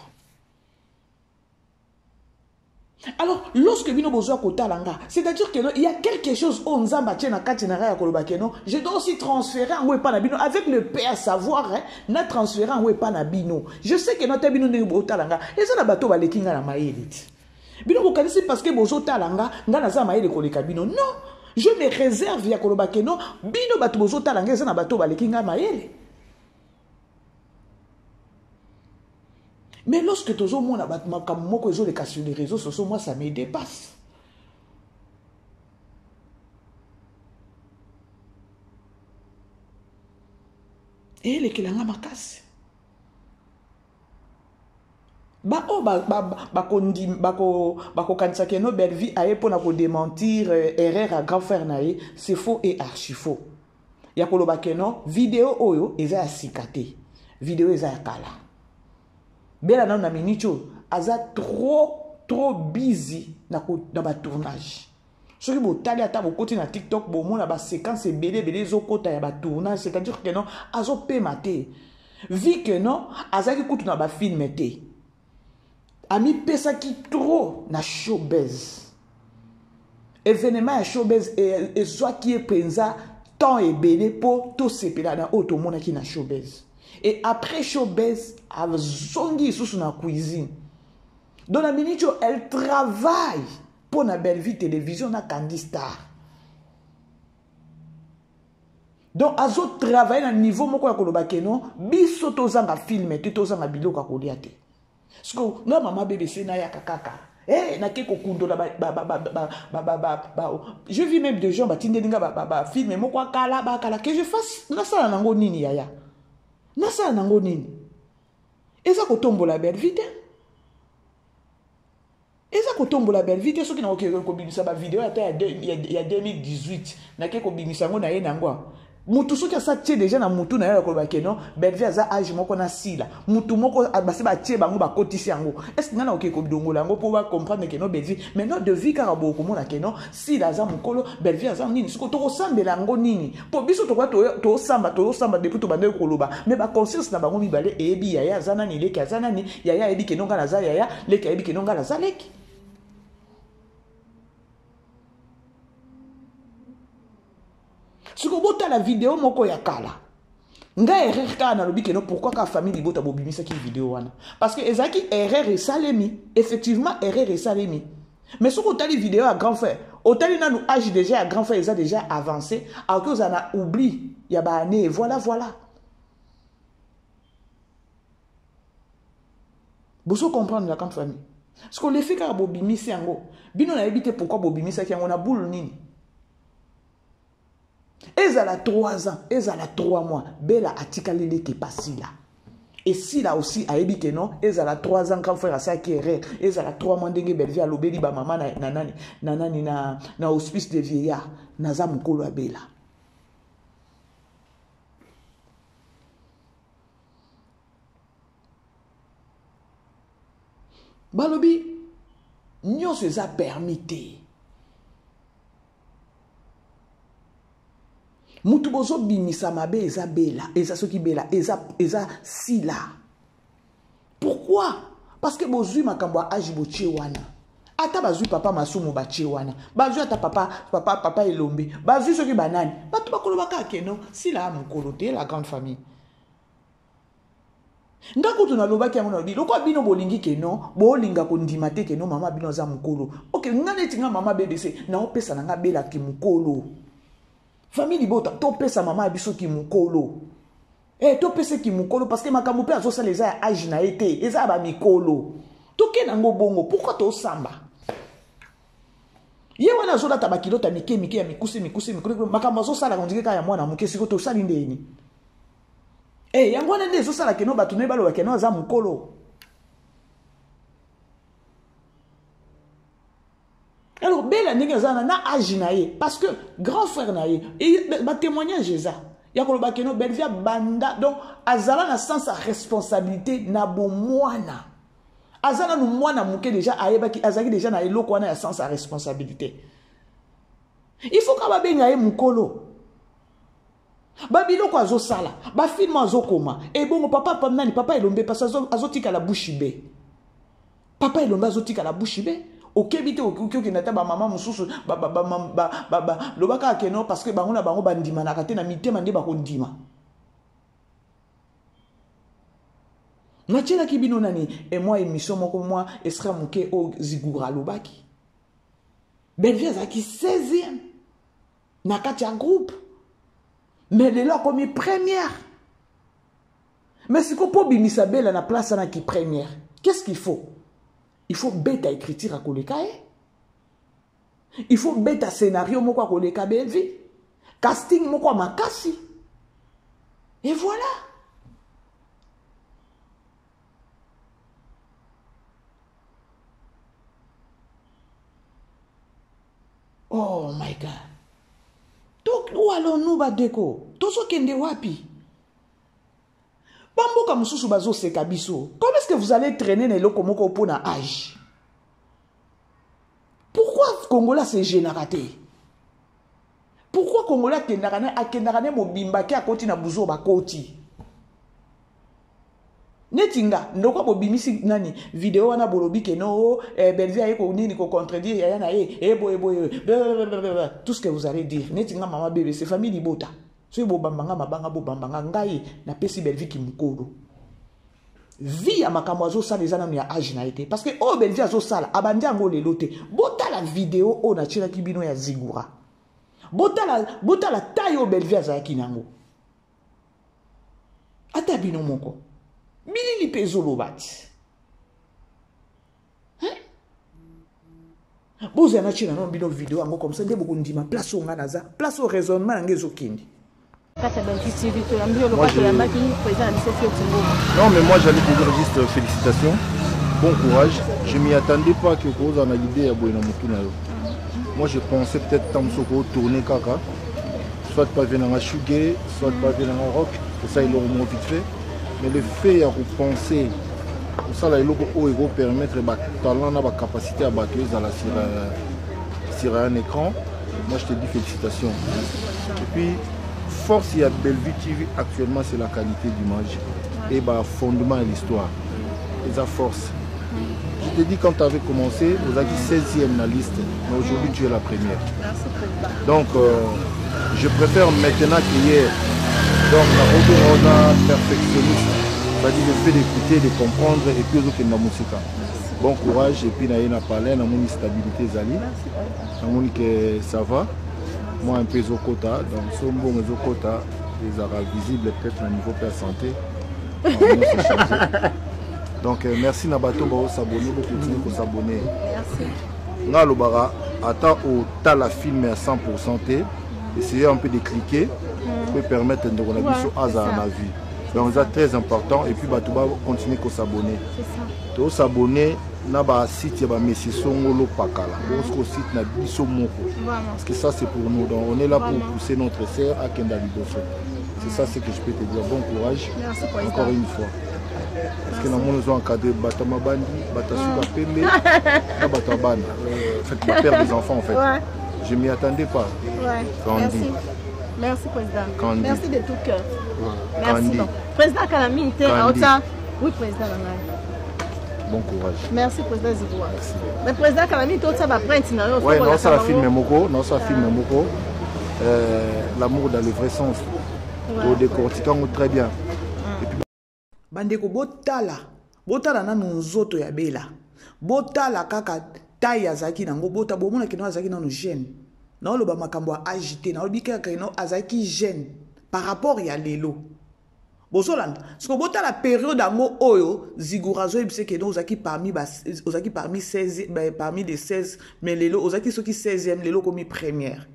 Alors, lorsque bino bozo kotalanga, c'est-à-dire que il y a quelque chose on nzamba tena katinara ya koloba keno, je dois aussi transférer en wepa na bino avec le père savoir na transférer en wepa na bino. Je sais que notre bino ne botalanga, et ça na bato balekinga na maélite. Bino ko kanisi parce que bozo talanga nga naza mayele koleka bino. Non, je me réserve ya koloba ke non, bino bato bozo talanga eza na bato baleki nga mayele. Mais lorsque tu as sur les réseaux sociaux, moi ça me dépasse. Et les kilanga makasi. Kanisa keno Belvi aye pour na ko démentir erreur à grand frère nae, c'est faux et archi faux. Ya koloba keno vidéo oyo eza sikate. Vidéo eza kala. Bela na minicho aza trop busy na ba tournage. Ce qui botali ata bokoti na TikTok bo mona ba séquence belé zokota ya ba tournage, c'est-à-dire que non azo pemate. Vu que non azaki kutu na ba film té. Ami pesa ki trop na showbiz. Événement ya showbiz et soit qui est penza temps et belé pour tout sepela na auto mona ki na showbiz. Et après showbiz, elle zongi sous la cuisine. Dans la minute, elle travaille pour la belle vie télévision na Candy Star. Donc, elle travaille à niveau moko ya koloba keno, biso tozanga filme, tozanga biloko koliate. Parce que non maman BBC na ya kakaka. Eh, na keko kundo la je vis même des gens ba filme moko kala ba kala que je fasse na sala nango nini yaya. Nasa nango nini? Eza kotombola belle vite. Eza kotombola belle vite. Soki na ko binisa ba vidéo il y a 2018 na ke ko binisa ngo na ye nangwa. Mutu soki asa tie déjà na mutu na ye ko ba keno belle vie aza âge moko na sila. Mutu moko basi ba tie bango ba kotisi yango. Est-ce ngana ko bidongola ngo pour ba comprendre que no belle vie mais non de vie car bo ko mona keno sila aza mukolo belle vie aza nini siko to sambela ngo nini po biso to kwa to samba depuis to bande ko loba mais ba conscience na bango mibale ebi yaya azana ni leki azana ni yaya ebi kenonga na za yaya leki ebi kenonga na za leki. Si vous avez la vidéo, moko ya kala. Nga erreur ka na lobi keno pourquoi ka famille libota bobimisa ki vidéo wana. Parce que ezaki erreur et salemi. Effectivement erreur et salemi. Mais si vous avez la vidéo à grand frère, autant na nous âge déjà à grand frère ils a déjà avancé, alors que vous en a oublié, il y a ba année voilà. Vous comprendre la grande famille. Parce que les filles ka bobimisa yango, bino na ebité pourquoi bobimisa ki yango na boule nini. Eza la 3 ans, eza la 3 mois, bela atikalele qui passe là. Et si là aussi a ebi que non, eza la 3 ans quand frère a ça qui erreur, eza la 3 mois ndenge belvi a lobeli ba maman na hospice de vieillard, naza mukolo a bela. Balobi, nyo se za permité. Mutu bozo bimisa mabe eza bela, eza soki bela, eza sila. Pourquoi? Parce que bozui makambo aji boche wana. Ata bazui papa masumu bache wana. Bazui ata papa elombe. Bazui soki banani. Batu bakolo baka keno, sila mukolo te la grande famille. Ndako tuna loba ki yango bi loko bino bolingi keno, bolinga ko ndima te keno mama bino za mukolo. OK, ngane tinga mama BBC na opesa na nga bela ki mukolo. Famille libota to pesa mama abiso ki mukolo. To pesa ki mukolo parce que makambo pe azo sala eza âge na été, eza ba mikolo. To ke nango bongo, pourquoi to samba? Ye wana zo data ba kilota mike ya mikuse makambo azo sala ngondike ka ya mwana muke siko to sali ndeni. Yango wana nde zo sala keno batu ne balo keno za mukolo. Alors, belle nègre na âge naie parce que grand frère naie et ba témoignage eza ya ko ba keno belle via banda donc azala na sens sa responsabilité na bo mwana azala no mwana muke déjà ayeba ki azaki déjà na eloko wana ya sens sa responsabilité. Il faut ka ba benga e mukolo ba biloko azo sala ba film azo koma et bon papa elombe parce azo tika la bouche be papa elombe azo tika la bouche be. Ok, bité ok nata ba maman mususu lobaka keno parce que bango na bango bandima na kate na mitema nde ba kondima. Natchela ki bino nani et moi émission moko moi estra muke o Zigura lobaki. Bellevue azaki 16e. Nakati ya groupe. Mais lelo comme première. Mais si qu'on peut bimisa bela na place na ki première. Qu'est-ce qu'il faut? Il faut bêta écriture à koleka. Il faut bêta scénario moko koleka Bellevue. Casting moko makasi. Et voilà. Oh my God. Donc, où allons-nous, Badeko? Tout ce qui est wapi. Bamboka mususu bazo sekabiso. Comment est-ce que vous allez traîner les lokomoko pour na âge? Pourquoi Congolais c'est génératé? Pourquoi Congolais kendakane mobimbaki à koti na buzo bakoti? Netinga, ndoko bobimisi nani vidéo wana bolobi ke no Bellevue ayeko nini ko contredire ya na tout ce que vous allez dire. Netinga mama bébé c'est famille libota. So bobambanga mabanga bobambanga ngai na pesi Bellevue ki mukolo. Vie ya makambo azo sala ezana ya age na été parce que oh Bellevue azo sala abandi ngo lelo te. Bota la vidéo o na tshira ki bino ya Zigura. Bota la taille o Bellevue azaki nango. Ata bino moko. Mili li pezolo bati. Vous avez une vidéo comme ça, vous avez une place au Manaza, place au raisonnement. Non, mais moi j'allais te dire juste félicitations, bon courage. Je ne m'y attendais pas que vous en ayez l'idée à Boina Moutounalo. Moi je pensais peut-être Tamsoko tourner Kaka, soit pas venir à Chugé, soit pas venir à Rock, pour ça il aura moins vite fait. Mais le fait de repenser, ça là, il va permettre aux talents, la capacité à battre sur un écran. Moi je te dis félicitations. Et puis, force il y a Bellevue TV actuellement, c'est la qualité d'image et bah, fondement de l'histoire. Et ça force. Je te dis quand tu avais commencé, vous avez dit 16e dans la liste, mais aujourd'hui tu es la première. Donc je préfère maintenant qu'hier. Donc, on a perfectionniste, c'est-à-dire le fait d'écouter, de comprendre et puis aussi la musique. Bon courage et puis on a parlé, on a une stabilité Zali, on a que ça va. Moi un peu au quota, donc ce bon quota, les arabes visibles peut-être au niveau de la santé. Donc merci Nabato pour s'abonner, pour continuer pour s'abonner. Merci. Nga Lobara, attends au tala film à 100%, essayez un peu de cliquer. Peut permettre de nous hasard à la vie. Donc c'est très important et puis bah tu vas continuer à s'abonner. Tu s'abonner na ba site ba Messi Songolo Pakala. Au site na biso moko. Parce que ça c'est pour nous. Donc on est là pour pousser notre sœur à Kenda Liboso. C'est ça ce que je peux te dire. Bon courage. Merci encore une fois. Parce que nous avons encadré Batama Bandi, Batasuba Pembe, Batabana. Faites la père des enfants en fait. Je m'y attendais pas. Merci. Merci président. Kandi. Merci de tout cœur. Merci. Kandi. Donc. Président Kalami, oui président. Bon courage. Merci président Zigura. Mais président Kalami, tout ça va prendre. Oui, non ça film Moko, non ça film Moko. L'amour dans le vrai sens. Pour décortiquer très bien. Bandeko botala na nzoto ya bela. Botala kaka taille azaki nango bota bomona kino azaki na no jeune. Non, le makambo agité, non, le bika kino azaki jeune par rapport ya lelo. Bozoland, parce que bota la période ango oyo Zigurazo ibse ke donc ozaki parmi 16 parmi les 16 mais lelo ozaki soki 16e lelo comme première.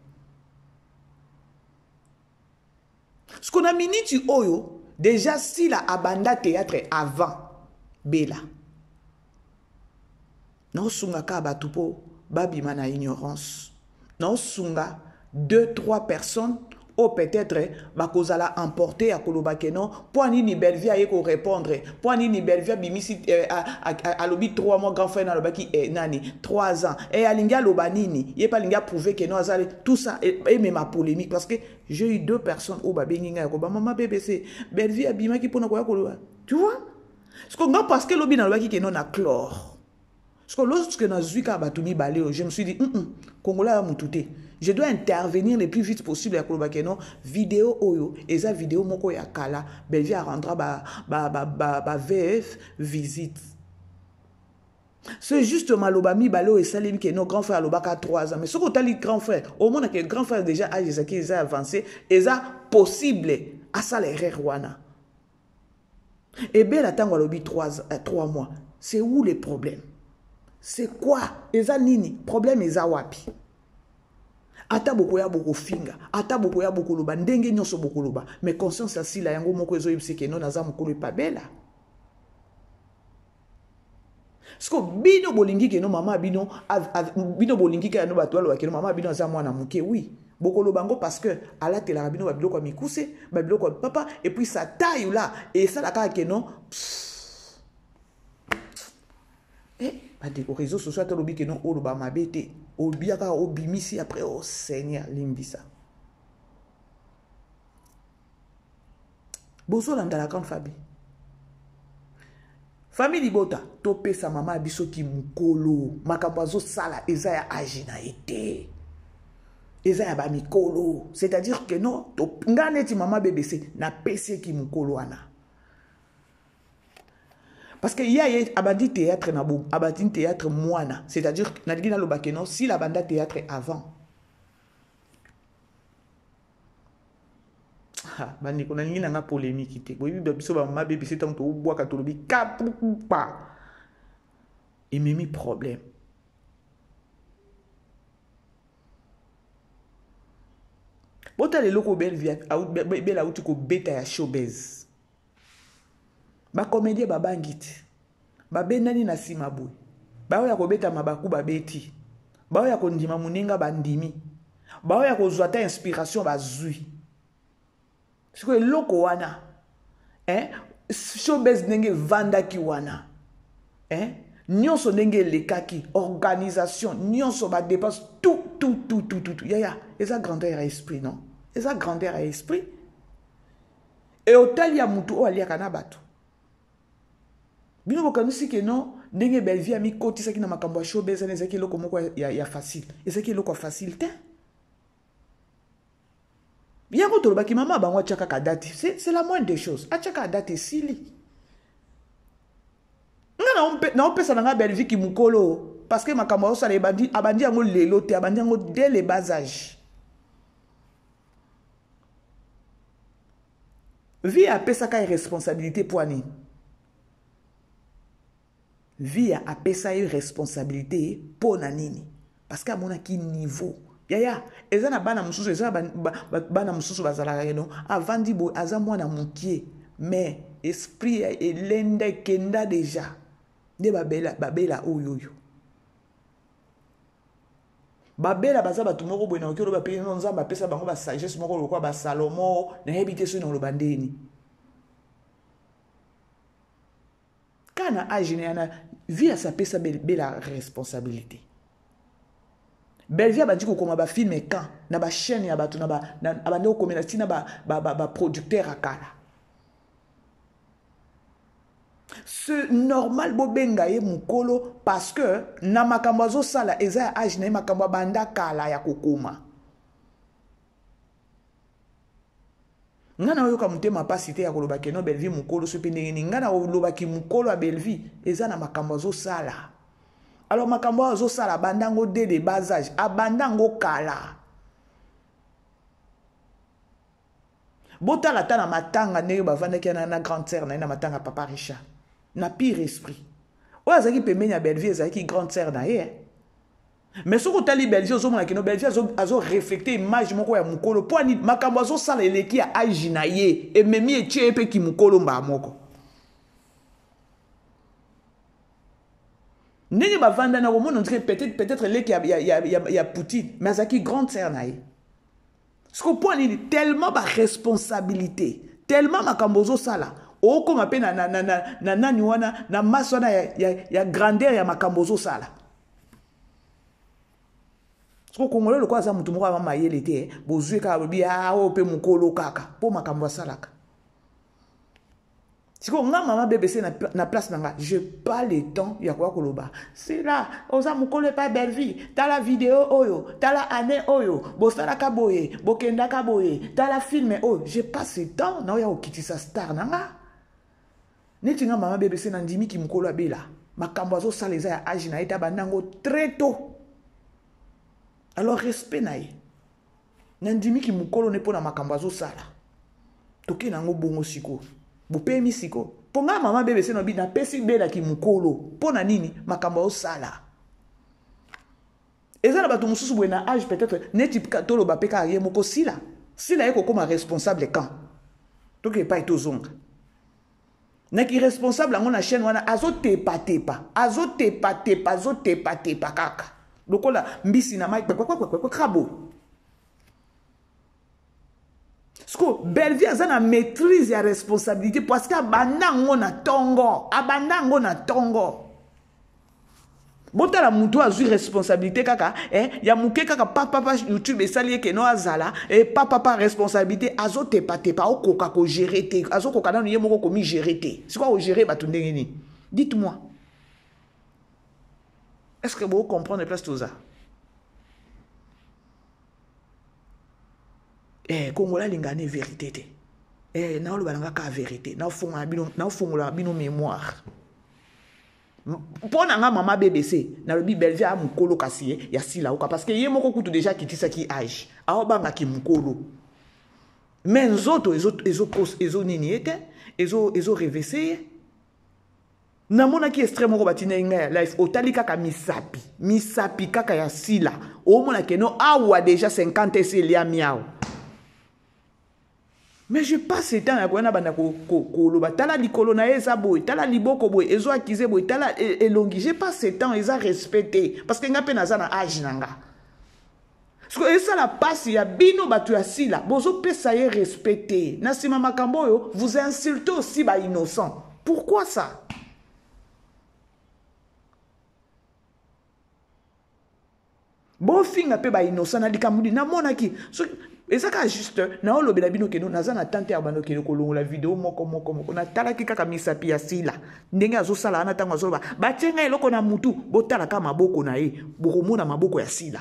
Ce qu'on a miniti oyo déjà si la abanda théâtre avant Bela. Non sunga ka batupo babima na ignorance. Non sunga 2-3 personnes ou peut-être bakozala emporter à kolobakeno pour ni Bellevue aye ko répondre pour ni Bellevue bimisi a lobi 3 mois grand frère na lobaki nani 3 ans et alinga lobanini yé pas linga prouver que non azale tout ça et même ma polémique parce que j'ai eu 2 personnes au babenginga ko ba maman BBC Bellevue abima ki pona ko koloba tu vois parce que lobi na lobaki que non na chlore Parce que lorsque je me suis dit, Congolais a mutute. Je dois intervenir le plus vite possible avec le vidéo oyo et ça vidéo moko ya kala Belgique rendra ba VF visite. C'est juste malobami balo et salim que nos grands frères lobaka 3 ans mais ce que les grand frère au moins que grand frère déjà âge qui a avancé et ça possible à ça les wana. Et bien attendre lobi 3 mois. C'est où les problèmes? C'est quoi? Eza nini? Problème eza wapi? Ata boko ya boko finga, ata boko ya boko loba, ndenge nyonso boko loba. Mais conscience asi la yango moko ezo yebiseke non naza mokolo pa bela. Sko bino bolingi ke no mama bino bolingi ke no batwa lo ke no mama bino za mwana muke oui. Boko loba ngo parce que ala tela bino babilo kwa mikuse, babilo kwa papa et puis ça taille là et ça la ka ke non. Des réseaux sociaux to lobi ke non o loba mabete. Obiaka obimisi après au Seigneur limbisa. Bozo landa la grande famille. Famille libota topé sa maman biso ki mukolo makabazo sala eza ya agina été. Eza ya ba mikolo, c'est-à-dire que non to nganeti maman BBC na PC ki mukolo ana. Parce qu'il y a abadi théâtre nabo, abadi théâtre moana, c'est-à-dire nadina lo bakeno si la banda théâtre avant. Ah, bandi ko nalingi na polémique té. Boyi biso ba ma BBC tant to bois ka to lobi kapupa. Et memi problème. Bota le loko bel via bela uti ko beta ya showbiz. Ba comédie babangiti. Ba benani na sima boy. Ba oya ko beta mabaku ba beti. Ba oya ko ndima muninga bandimi. Ba oya ko zwata inspiration ba zui. Parce que loko wana showbiz nenge vanda ki wana. Nyonso nenge lekaki organisation, nyonso ba dépense tout. Ya, eza grandeur à esprit non? Eza grandeur à esprit. Et otali ya mutu o alia kana bato. Bino bokanusi ke non ndenge belvi ami koti saki na makambo ya showbiz ezaki loko moko ya facile. Ezaki loko facile te. Bien ko toloba ki mama bango chaka ka date, c'est la moindre des choses. A chaka date sili. Na on pesa na belvi ki mukolo parce que makambo o sala abandi yango lelo te abandi yango dès le bas âge. Vie a pesa ka responsabilité pour ani. Vie a pesa responsabilité pour nanini parce que amona ki niveau. Ya eza na bana mususu eza bana mususu bazala no avandi bo aza mwana mukie mais esprit elende kenda déjà de babela oyoyo babela baza batu moko boye na okelo ba pe nzamba pesa bango ba sagesse moko lokwa ba Salomo na hebite so no lobandeni kana ajina vie à sa pesa bela responsabilité. Belvia bandi ko koma ba film quand na ba chaîne ya batu na ba abande ko komela tina ba producteur akala. Ce normal bobenga ye mukolo parce que na makambo zo sala eza age na makambo banda kala ya kokoma. Ngana oyo ka mutema pasite ya koloba ke no Belvi mukolo so pendenge ngana oloba ki mukolo a Belvi eza na makambo zo sala. Alors makambo zo sala bandango dès le bas âge abandango kala. Bota la tana matanga ne bavanda ki na grande sœur na matanga papa Richard. Na pire esprit. Oya zaki pembeni ya Belvi zaki grande sœur na ye. Mais ce que tali Belgi ozo mona kino Belgi azo reflecter image moko ya mukolo po ani makambo azo sala eleki ya age na ye et memi etie pe ki mukolo mba moko. Nene bavanda na romona on dirait peut-être eleki ya Poutine mais azaki grande sœur na ye. Ce que po ani tellement ba responsabilité, tellement makambo ozo sala o koma pe na nani wana na masona ya grandeur ya makambo ozo sala. Parce que Congolais le quoi ça mutu moko mama yele te bozwe ka bi a o pe mukolo kaka po makambo salaka. Si on a maman BBC na place nanga, je pas le temps ya kwa koloba. C'est là, oza mukole pas belle vie. T'as la vidéo oyo, t'as la année oyo, bosala kaboye, bokenda kaboye, t'as la film oyo. J'ai pas ce temps na ya okitisa star nanga. Neti nga maman BBC na ndimi ki mukolo abela. Makambo azo saleza ya âge na eta bandango très tôt. Alors respect na ye. Nandimi ki mukolo ne pona makambo azo sala. Toke nango bongo siko. Bopemi siko. Ponga mama BBC no bi na pesi bela ki mukolo. Pona nini makambo osala. Ezala batu mususu bwe na âge peut-être neti tolo ba peka ye moko sila. Sila eko koma responsable quand. Toke pa etozonga. Neki responsable ngona chaîne wana azo tepa kaka. Lokola mbisi na mai kwa krabo. Sko Belleville a na maîtrise ya responsabilité parce que abandango na tongo. Botala mutu azui responsabilité kaka ya muke kaka papa YouTube esali ke no azala papa responsabilité azo tepa okoka ko gérer te azo koka na ye moko komi gérer te. C'est quoi au gérer ba tundenge ni? Dites-moi. Est-ce que vous comprenez plus tout ça? Kongola lingane vérité te. Na lo balanga ka vérité. Na fongola bino mémoire. Pona nga mama BBC na lobi Belleville a mukolo kasi ya sila oka parce que ye moko kutu déjà kitisa ki âge. A banga ki mukolo. Mais nzoto ezo nini ete ezo revese. Namona ki extrêmement ko batina nga life otali kaka misapi kaka ya sila. O mona keno awa déjà 50 ese lia miao. Mais je passe ce temps à quoi na banda ko loba tala likolo na eza boy tala liboko boy ezo akize boy tala elongi je passe ce temps eza respecté parce que nga pe naza na âge nanga. Parce que ça la passe ya bino batu ya sila bozo pesa ye respecté na sima makambo yo vous insultez aussi ba innocent. Pourquoi ça? Bon finga pe ba innocent na likamudi na mona ki et ça ka juste na olo bela bino keno naza na tante abano keno kolongo la vidéo moko na tala ki kaka misapi ya sila ndenge azo sala ana tango azo ba tienga eloko na mutu botala ka maboko na ye bokomona maboko ya sila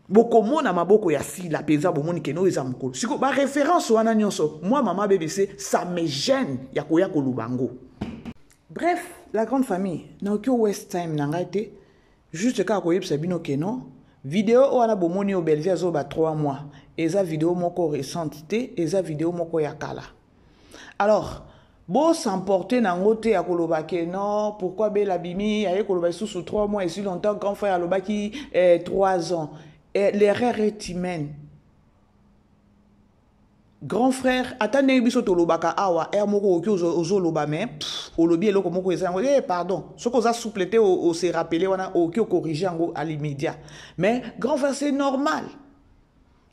bokomona maboko ya sila peza bomoni keno eza mukolo siko ba référence wana nyonso moi maman BBC ça me gêne ya koya kolubango. Bref, la grande famille na okyo waste time na ngate juste ka koyebisa bino keno vidéo wana bomoni au Belleville azo ba 3 mois. Eza vidéo moko récente te, eza vidéo moko ya kala. Alors, bo s'emporter nango te ya koloba ke non, pourquoi Bella Bimi aye koloba sous 3 mois et si longtemps grand frère aloba ki 3 ans. L'erreur est humaine. Grand frère, attendez biso to lobaka awa moko oki ozo loba mais olobi eloko moko eza pardon ce qu'on a souplété au se rappeler wana oki corriger ngo à l'immédiat mais grand frère c'est normal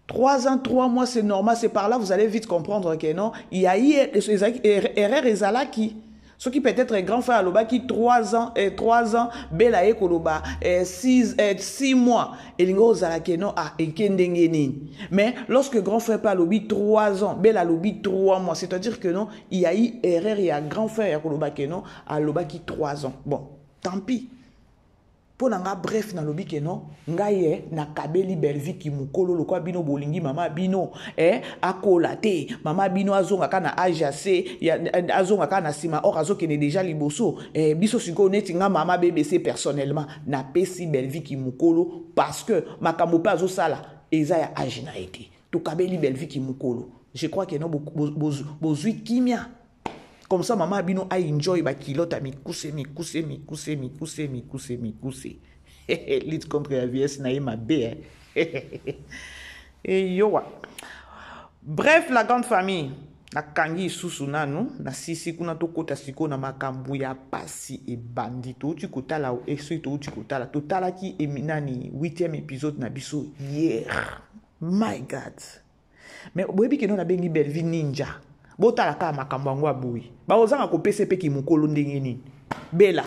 3 ans 3 mois c'est normal c'est par là vous allez vite comprendre que non il y a eu erreur ezalaki ce qui peut être grand frère aloba qui 3 ans bela ekoloba 6 mois elingo zala keno ekendenge nini mais lorsque grand frère pa alobi 3 ans bela alobi 3 mois c'est-à-dire que non il y a eu erreur il y a grand frère ekoloba keno aloba qui 3 ans bon tant pis pour nga bref na lobi keno ngaye na kabeli Belleville ki mukolo lokwa bino bolingi mama bino akola te mama bino azonga kana ajase azonga kana sima or azokene déjà liboso biso siko neti nga mama BBC personnellement na pesi Belleville ki mukolo parce que makambo pa azo sala eza ya age na ete to kabeli Belleville ki mukolo je crois que non bozui kimia. Comme ça, maman bino a enjoy ba kilote mi kuse. Lutte contre la vieillesse na ma bé. Et yo. Bref, la grande famille. Na kangi susu nanu na sisi kuna to kota siko na makambu ya pasi e bandito tu kotala o esuito tu kotala totala ki eminani 8e épisode na biso hier. My God. Mais boyebi ke no na bengi Belleville ninja. Botala ka makambo yango abui bakozanga kopesa pe ki mukolo ndenge nini bela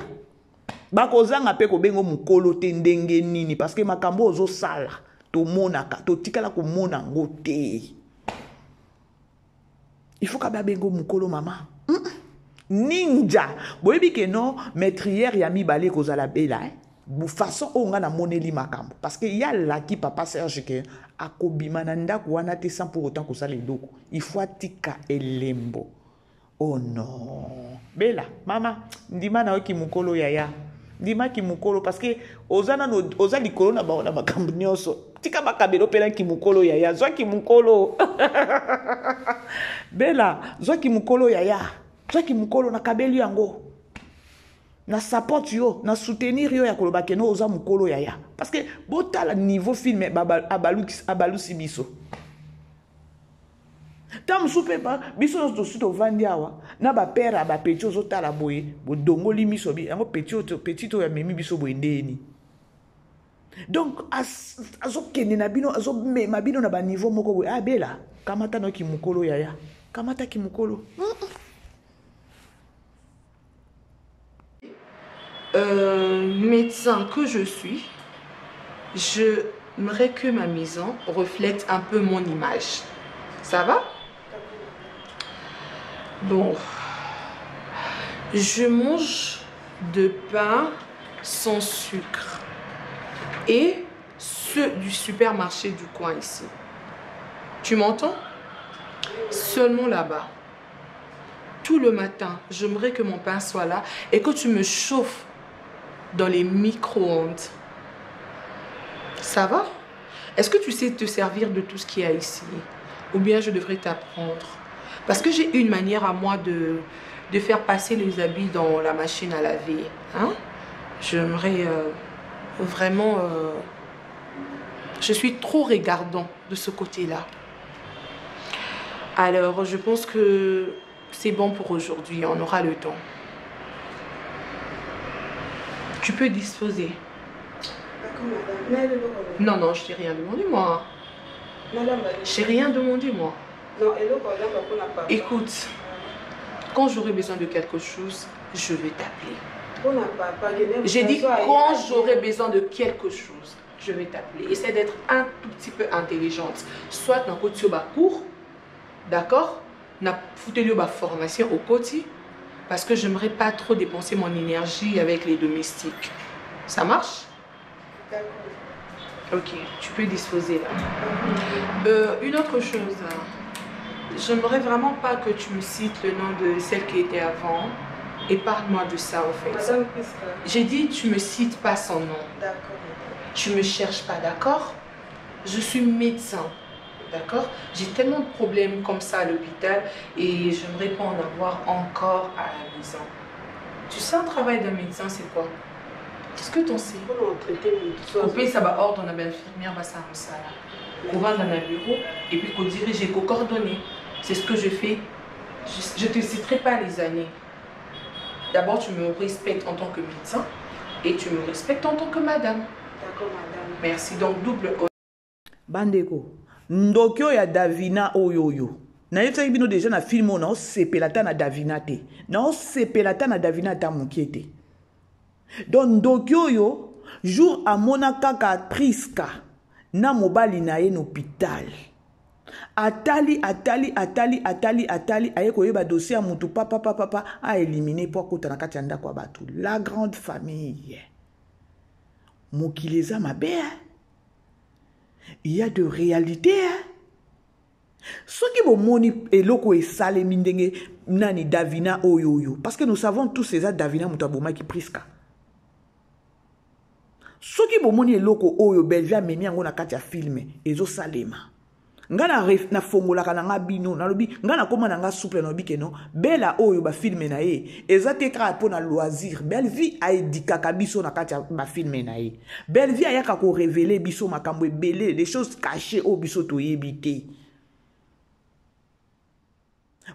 bakozanga pe ko bengo mukolo te ndenge nini parce que makambo ozo sala to monaka to tikala ko mona ngo te il faut kababengo mukolo mama. Ninja. Boyebi ke non, maîtrière ya mibale kozala bela. Façon onga na moneli makambo. Parce que ya la qui papa Serge ke akobima na ndako wana te sans pour autant kozala eloko. Il faut atika elembo. Oh non. Bela, mama, ndima na oki mukolo yaya. Ndima ki mukolo parce que oza likolo na ba na makambo nyonso. Tika bakabelo pela ki mukolo yaya. Zwa ki mukolo. Bela, zwa ki mukolo yaya. Zwa ki mukolo na kabeli yango. Na support yo, na soutenir yo ya koloba keno oza mukolo yaya. Parce que bota la niveau film abalu sibiso. Tam soupe pas biso no to vandi awa na ba père ba petit ozo tala boye bo dongoli miso bi yango petit to ya memi biso boye ndeni. Donc azo kende na bino azo mema bino na ba niveau moko boye abela kamata no ki mukolo yaya kamata ki mukolo. Médecin que je suis, j'aimerais que ma maison reflète un peu mon image. Ça va? Bon, je mange de pain sans sucre et ceux du supermarché du coin ici. Tu m'entends? Seulement là-bas. Tout le matin, j'aimerais que mon pain soit là et que tu me chauffes dans les micro-ondes. Ça va? Est-ce que tu sais te servir de tout ce qu'il y a ici? Ou bien je devrais t'apprendre? Parce que j'ai une manière à moi de faire passer les habits dans la machine à laver. Hein? J'aimerais vraiment... je suis trop regardant de ce côté-là. Alors, je pense que c'est bon pour aujourd'hui. On aura le temps. Tu peux disposer. Non, non, je t'ai rien demandé, moi. Je t'ai rien demandé, moi. Écoute, quand j'aurai besoin de quelque chose, je vais t'appeler. J'ai dit quand j'aurai besoin de quelque chose, je vais t'appeler. Essaie d'être un tout petit peu intelligente. Soit dans le côté cours, d'accord? Na foutu ma formation au côté. Parce que j'aimerais pas trop dépenser mon énergie avec les domestiques. Ça marche? D'accord. Ok, tu peux disposer là. Une autre chose. J'aimerais vraiment pas que tu me cites le nom de celle qui était avant. Et parle-moi de ça en fait. J'ai dit tu me cites pas son nom. D'accord. Tu me cherches pas, d'accord? Je suis médecin. D'accord? J'ai tellement de problèmes comme ça à l'hôpital et j'aimerais pas en avoir encore à la maison. Tu sais, un travail d'un médecin, c'est quoi? Qu'est-ce que t'en sais? On paye ça, va ordre, on a une infirmière, ça, on va dans un bureau et puis qu'on dirige et qu'on coordonne. C'est ce que je fais. Je ne te citerai pas les années. D'abord, tu me respectes en tant que médecin et tu me respectes en tant que madame. D'accord, madame. Merci. Donc, double O. Bandeko. Ndokyo ya Davina oyoyo. Na yeta bino déjà na film on a sepelata na Davina te. Na sepelata na Davina ta mokiete. Donc ndokyo yo jour a mona kaka Priska na mobali na ye hôpital. Atali aye koyeba dossier mutu papa a éliminé pour kota na kati anda kwa batu. La grande famille. Mokileza mabe. Il y a de réalité. Ce qui est moni eloko et sale mindenge nani Davina oyoyo. Parce que nous savons tous ces Davina mutaboma qui priska. Ce qui est moni eloko oyo belvia memi yango na kati ya filme ezo salema. Ngana na fongola kana ngabino na lobi ngana koma na nga souple na lobi keno bela oyo ba filme na ye ezate kra po na loisir belle vie a edikaka biso na kati ya ba filme na ye belle vie ayaka ko révéler biso makambo ebele des choses cachées o biso to yebite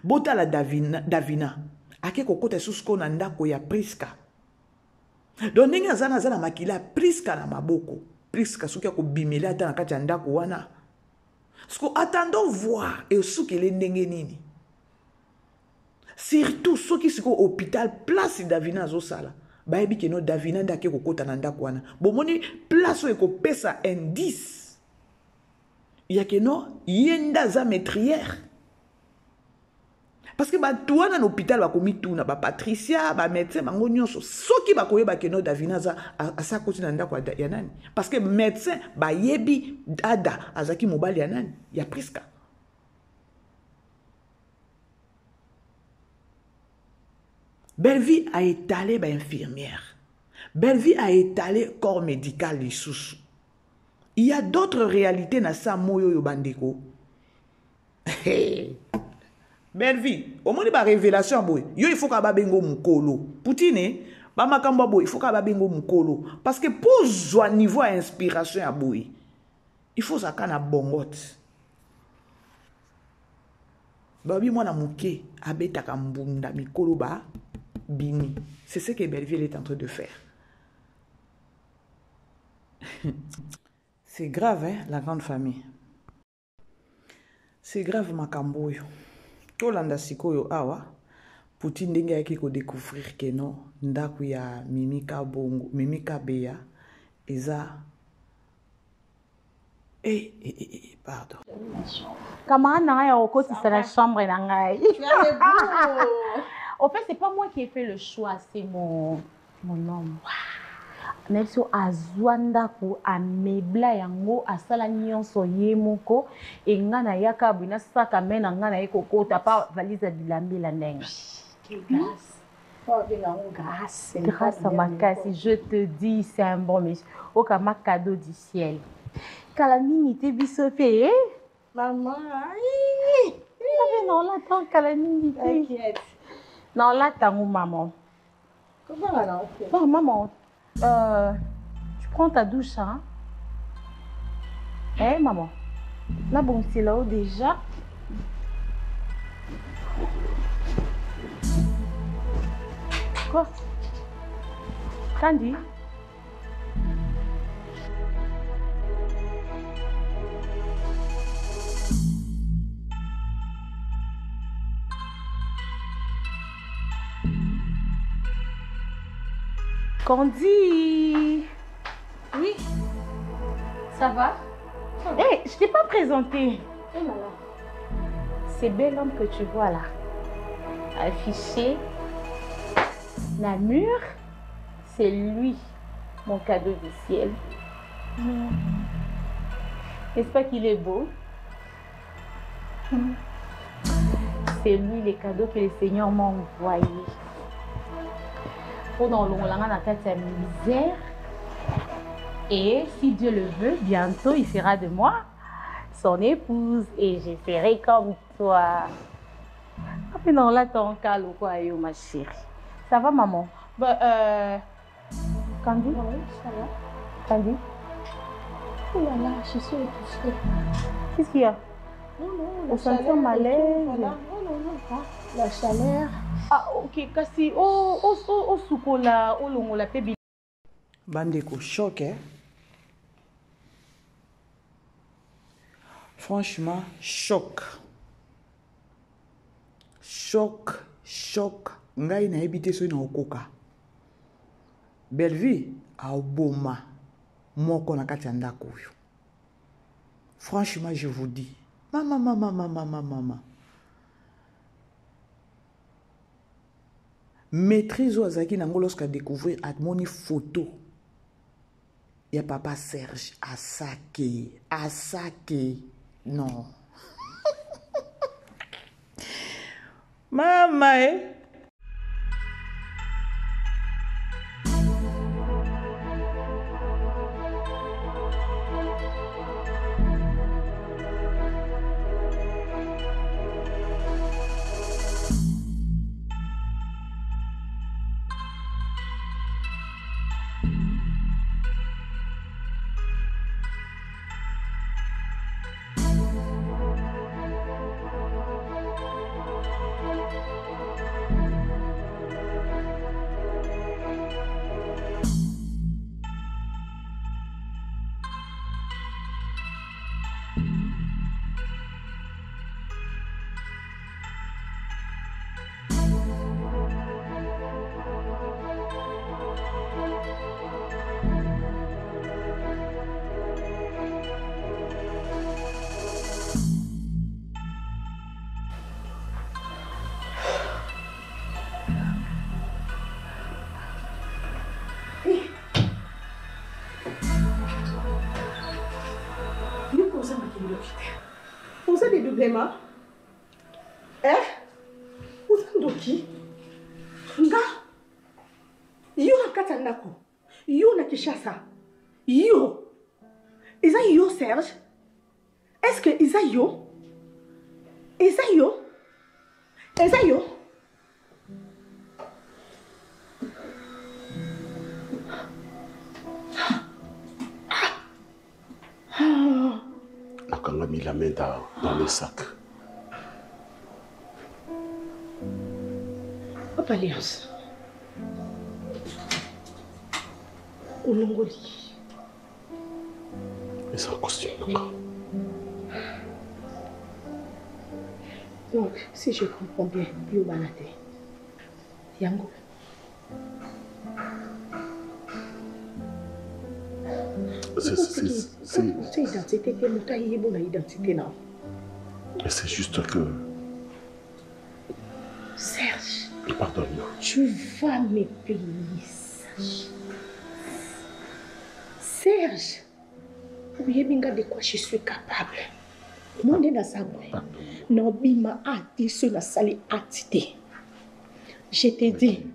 bota la Davina ake kokota susko na ndako ya Priska donc ndenge azana makila Priska na maboko Priska soki ko bimela ata na kati ya ndako wana. Parce que attendons voir et ce qu'il est nini. Surtout ceux qui sont au hôpital place Davina zosala. Baebi ke no Davina ndake ko kota na ndako wana. Bomoni place ko pesa indice. Ya ke no yenda za maîtrière. Parce que toi dans l'hôpital ba komi tout na ba Patricia ba médecin bango nyonso soki ba koyeba ke no Davina za asa koti na ndako ya nani parce que médecin ba yebi dada azaki mobali ya nani ya Priska. Belle-Vie a étalé ba infirmière. Belle-Vie a étalé corps médical les sous. Il y a d'autres réalités na sa moyo yo bandeko. Belle-Vie, au moins ba révélation boy. Yo il faut ka ba bengo mukolo. Poutine ba makamba boy, il faut ka ba bengo mukolo parce que pour zo niveau inspiration ya boy. Il faut ça kana bongote. Babi mwana muke abeta ka mbunda mikolo ba bini. C'est ce que Belle-Vie est en train de faire. C'est grave, hein, la grande famille. C'est grave, makambo yo. Tolanda sikoyo awa. Poutine ndenge yaki ko découvrir que non, ndaku ya Mimika Bongo, Mimika Beya, eza. Pardon. Camarade n'a rien au côté, c'est la chambre n'a rien. En fait, c'est pas moi qui ai fait le choix, c'est mon homme. Nelson azwanda ku amebla yango asala nyonso ye moko engana yaka bina saka mena ngana ekoko ta pa valise bilambi la ndenge. Grâce à ma casse, je te dis c'est un bon monsieur. Au kama cadeau du ciel. Kalamini te bisopé, maman. Non, l'attends Kalamini. T'inquiète. Non, l'attends maman. Comment alors? Non, maman. Tu prends ta douche, hein? Eh, maman. Là, bon, c'est là-haut déjà. Quoi? Candy? Candy. Oui. Ça va? Eh, hey, je t'ai pas présenté. Oh là là. C'est bel homme que tu vois là. Affiché. La mur. C'est lui, mon cadeau du ciel. N'est-ce pas qu'il est beau? C'est lui les cadeaux que le Seigneur m'a envoyés. Dans le misère et si Dieu le veut, bientôt il fera de moi son épouse et je serai comme toi. Non, là ton calme ou quoi, ma chérie. Ça va maman? Candy? Oui, ça va. Candy? Oh là là, je suis étouffée. Qu'est-ce qu'il y a? Non, on sentit malaise. Non, pas. La chaleur. Ah, ok, kasi, sukola, longola, pebi. Bandeko, choc, hein? Franchement, choc. Choc, choc. Ngai na habité so na okoka. Belle-Vie, a oboma. Moko na kati ya ndako oyo. Franchement, je vous dis. Maman. Maîtrise Ozaki nango lorsqu'à découvrir à moni photo. Il y a papa Serge Asake. Non. Maman, Vous avez des doublements? Hein? Vous avez qui? Nga? Yo na katandako. Yo na Kishasa. Yo. Is that yo, Serge? Est-ce que is that yo? Is that yo? Is that yo? Quand on a mis la main dans le sac. Papa Léance. Au Mongolie. Et c'est un costume encore. Donc, si je comprends bien, yo banate. Yango. C'est identité, c'est juste que... Serge, pardonne-moi. Tu vas me payer, Serge. Vous voyez bien de quoi je suis capable. Mon nez n'a pas non, bima a dit sur la salle attité. Je t'ai dit,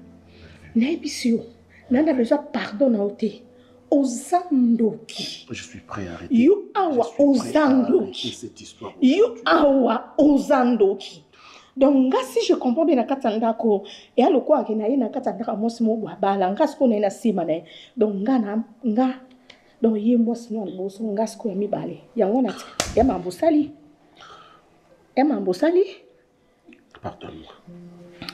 n'ébissio, n'a besoin pardon à ôter. Ozandoki. Je suis prêt à arrêter. You awa Ozandoki. Cette histoire. You awa Ozandoki. Donc, si je comprends bien, Nakatandako, et à le quoi qu'il y a une Katandaka, moi, c'est mon bala, ngas qu'on est na simane. Donc, nga, donc, yé moi, c'est mon boss, ngas qu'on a mis balé. Yangonat, y'a bosali. Y'a bosali. Pardonne-moi.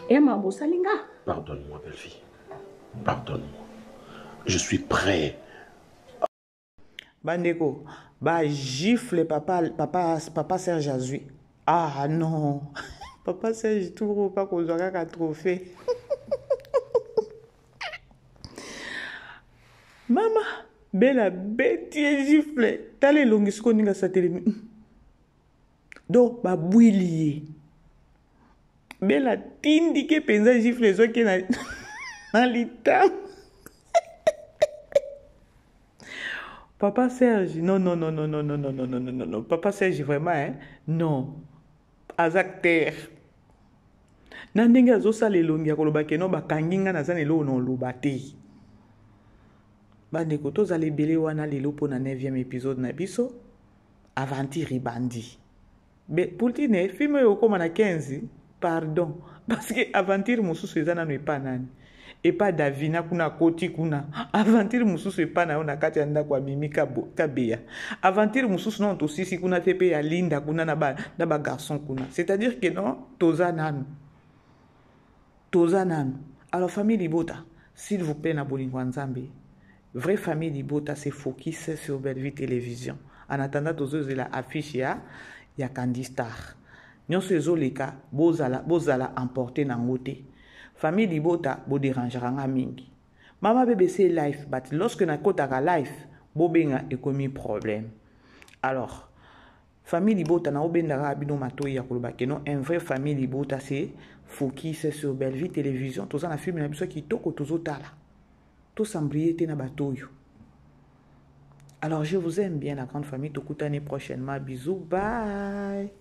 Y'a bosali, nga. Pardonne-moi, belle-fille. Pardonne-moi. Je suis prêt. Bandeko, bah gifle papa Serge Azui. Ah non, papa Serge toujours pas qu'on aura qu'un trophée. Maman, bella bêtise gifle. T'as les longues qu'on y a sa télé. Donc, bah bouillier. Bella t'indique pensa gifle ce qui n'a dans l'état. Papa Serge, non. Papa Serge, vraiment, hein? Non. Azakter. Nandenga zosa le longia kolobake no bakanginga na zane lo no lobate. Bandeko to zale bele wana lelo po na 9e épisode na biso. Aventure bandi. Pour tine film yo koma na 15, pardon. Parce que aventure mususu ezana no epanani. Et pas Davina kuna koti kuna. Aventure mususu epa na ona kati anda kwa Mimi Kabea. Aventure mususu non to sisi kuna tepe ya Linda kuna na ba garçon kuna. C'est-à-dire que non toza nanu. Alors famille Libota, s'il vous plaît na bolingo nzambe. Vraie famille Libota c'est focus sur Belle-Vie Télévision. En attendant tozo la affiche ya Candy Star. Nyonso ezoleka bozala emporter na ngote. Famille Libota, bo dérangeranga mingi. Mama BBC live, but lorsque na kotaka live, bo benga ekomi problème. Alors, famille Libota na obendaka abino matoyi ya koloba que non, un vrai famille Libota c'est focus sur Belle-Vie Télévision. Toza na film na biso kitoko tozotala. To sambriete na batoyo. Alors, je vous aime bien la grande famille. Tokutane prochainement. Bisous, bye.